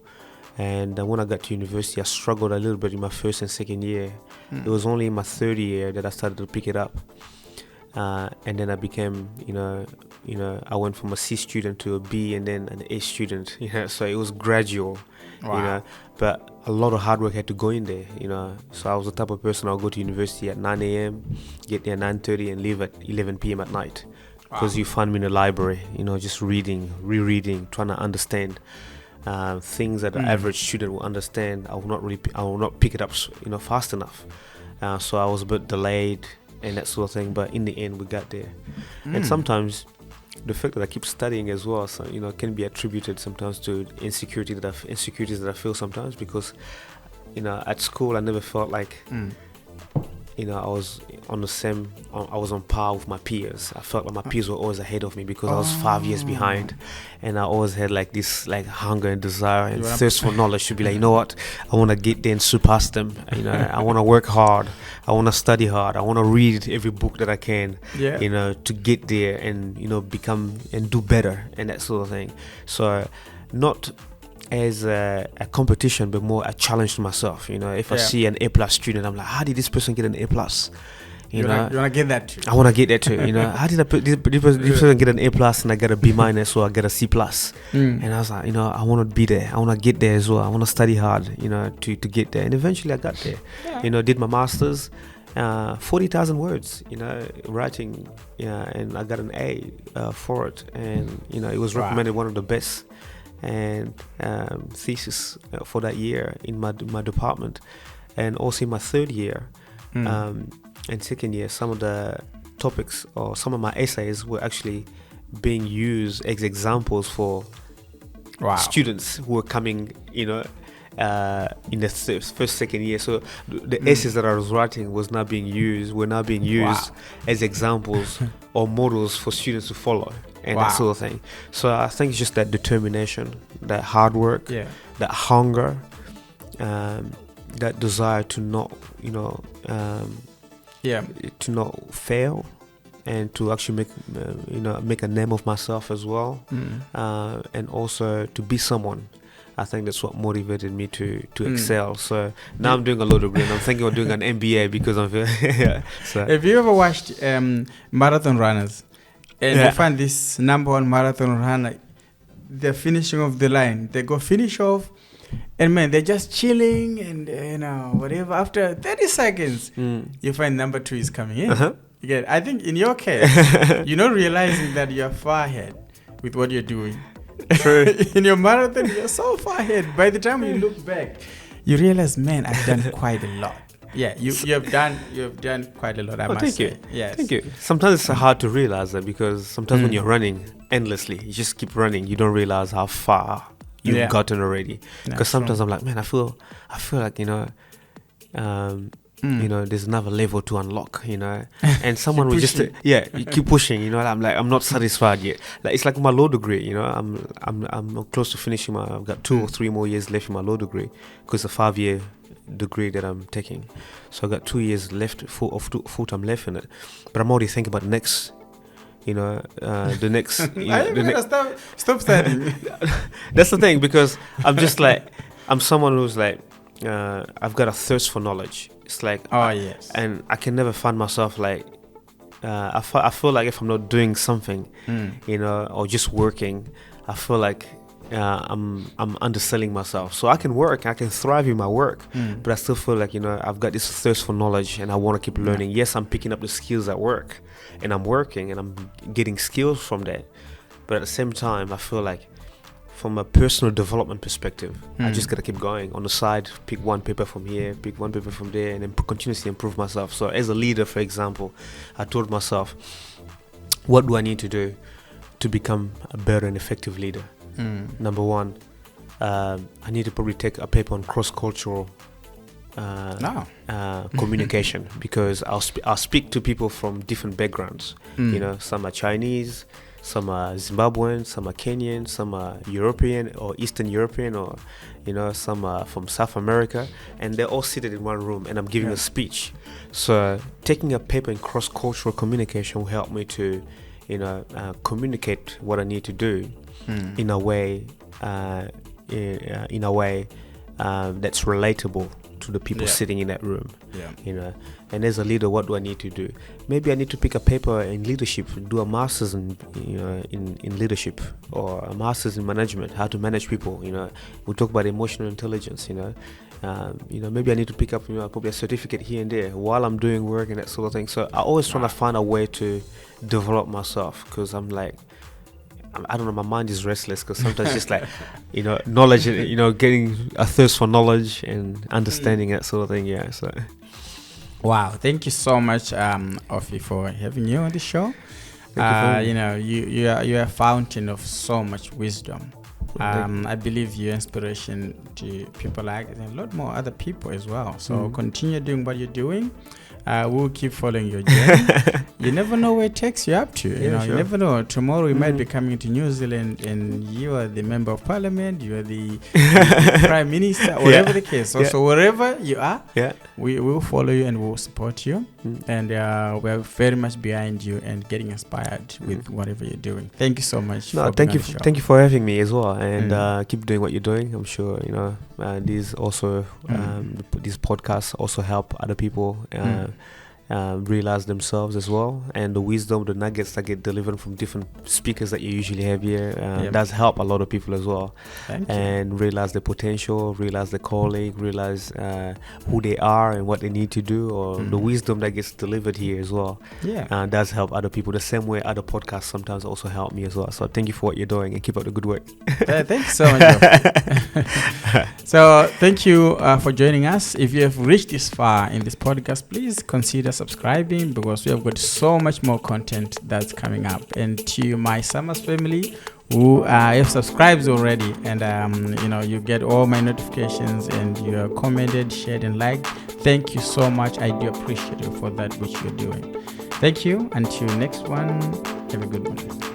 And when I got to university, I struggled a little bit in my first and second year. It was only in my third year that I started to pick it up. And then I became, I went from a C student to a B and then an A student. So it was gradual, but a lot of hard work had to go in there, So I was the type of person I'll go to university at 9 a.m., get there at 9:30 and leave at 11 p.m. at night. Because you find me in the library, just reading, rereading, trying to understand. Things that an average student will understand, I will not pick it up, fast enough. So I was a bit delayed and that sort of thing. But in the end, we got there. And sometimes the fact that I keep studying as well, so can be attributed sometimes to insecurities that I feel sometimes, because at school I never felt like I was I was on par with my peers. I felt like my peers were always ahead of me because I was 5 years behind, and I always had like this like hunger and desire and thirst for knowledge to be like, you know what, I want to get there and surpass them. I want to work hard. I want to study hard. I want to read every book that I can. To get there and become and do better and that sort of thing. So not as a competition, but more a challenge to myself. If I see an A+ student, I'm like, how did this person get an A+? You want to get that too. I want to get that too. How did this person get an A+ and I get a B- or I get a C+? And I was like, I want to be there. I want to get there as well. I want to study hard, to get there. And eventually I got there. Did my master's, 40,000 words, writing, and I got an A for it. And it was recommended one of the best and thesis for that year in my department. And also in my third year and second year, some of the topics or some of my essays were actually being used as examples for students who were coming in the first, second year. So the essays that I was writing were now being used as examples or models for students to follow and that sort of thing. So I think it's just that determination, that hard work, that hunger, that desire to not, to not fail, and to actually make a name of myself as well, and also to be someone. I think that's what motivated me to excel. So now I'm doing a law degree and I'm thinking of doing an MBA because I'm so. Have you ever watched marathon runners? And you find this number one marathon runner, they're finishing off the line. They go finish off, and man, they're just chilling and whatever. After 30 seconds, you find number 2 is coming in. Again, I think in your case, you're not realizing that you're far ahead with what you're doing. True. In your marathon, you're so far ahead. By the time you look back, you realize, man, I've done quite a lot. Yeah, you have done quite a lot. I must say. Yes. Thank you. Sometimes it's hard to realize that because sometimes when you're running endlessly, you just keep running. You don't realize how far you've gotten already. Because sometimes I'm like, man, I feel like there's another level to unlock, and someone will just you keep pushing, I'm like, I'm not satisfied yet. Like it's like my law degree, I'm close to finishing I've got 2 or 3 more years left in my law degree because it's a 5-year degree that I'm taking. So I got 2 years left full time left in it, but I'm already thinking about the next. The next. Stop studying. That's the thing, because I'm just like, I'm someone who's like, I've got a thirst for knowledge. It's like, and I can never find myself like, I feel like if I'm not doing something, or just working, I feel like I'm underselling myself. So I can work, I can thrive in my work, but I still feel like I've got this thirst for knowledge and I want to keep learning. Yes, I'm picking up the skills at work, and I'm working and I'm getting skills from that. But at the same time, I feel like from a personal development perspective, I just gotta keep going on the side, pick one paper from here, pick one paper from there, and then continuously improve myself. So as a leader, for example, I told myself, what do I need to do to become a better and effective leader? Number one, I need to probably take a paper on cross-cultural communication, because I'll speak to people from different backgrounds. Some are Chinese, some are Zimbabwean, some are Kenyan, some are European or Eastern European, or some are from South America, and they're all seated in one room and I'm giving a speech. So taking a paper in cross-cultural communication will help me to communicate what I need to do in a way that's relatable to the people sitting in that room. And as a leader, what do I need to do? Maybe I need to pick a paper in leadership, do a master's in leadership, or a master's in management, how to manage people. We talk about emotional intelligence. Maybe I need to pick up probably a certificate here and there while I'm doing work and that sort of thing. So I always trying to find a way to develop myself, because I'm like, I don't know, my mind is restless, because sometimes just like, knowledge, getting a thirst for knowledge and understanding that sort of thing. Yeah. So. Wow. Thank you so much, Orphee, for having you on the show. You're a fountain of so much wisdom. I believe you're inspiration to people like and a lot more other people as well. So continue doing what you're doing. We'll keep following your journey. You never know where it takes you up to. You never know. Tomorrow you might be coming to New Zealand and you are the member of parliament, you are the prime minister, whatever the case. So wherever you are, we will follow you and we will support you. And we are very much behind you and getting inspired with whatever you're doing. Thank you so much. Thank you for having me as well. And keep doing what you're doing. I'm sure these also these podcasts also help other people realize themselves as well, and the wisdom, the nuggets that get delivered from different speakers that you usually have here does help a lot of people as well. And realize the potential, realize the calling, realize who they are and what they need to do, or the wisdom that gets delivered here as well. Does help other people the same way other podcasts sometimes also help me as well. So thank you for what you're doing and keep up the good work. Thanks so much. So thank you for joining us. If you have reached this far in this podcast, please consider subscribing, because we have got so much more content that's coming up. And to my Summers family who have subscribed already, and you get all my notifications and you are commented, shared and liked, thank you so much. I do appreciate you for that which you're doing. Thank you. Until next one, have a good one.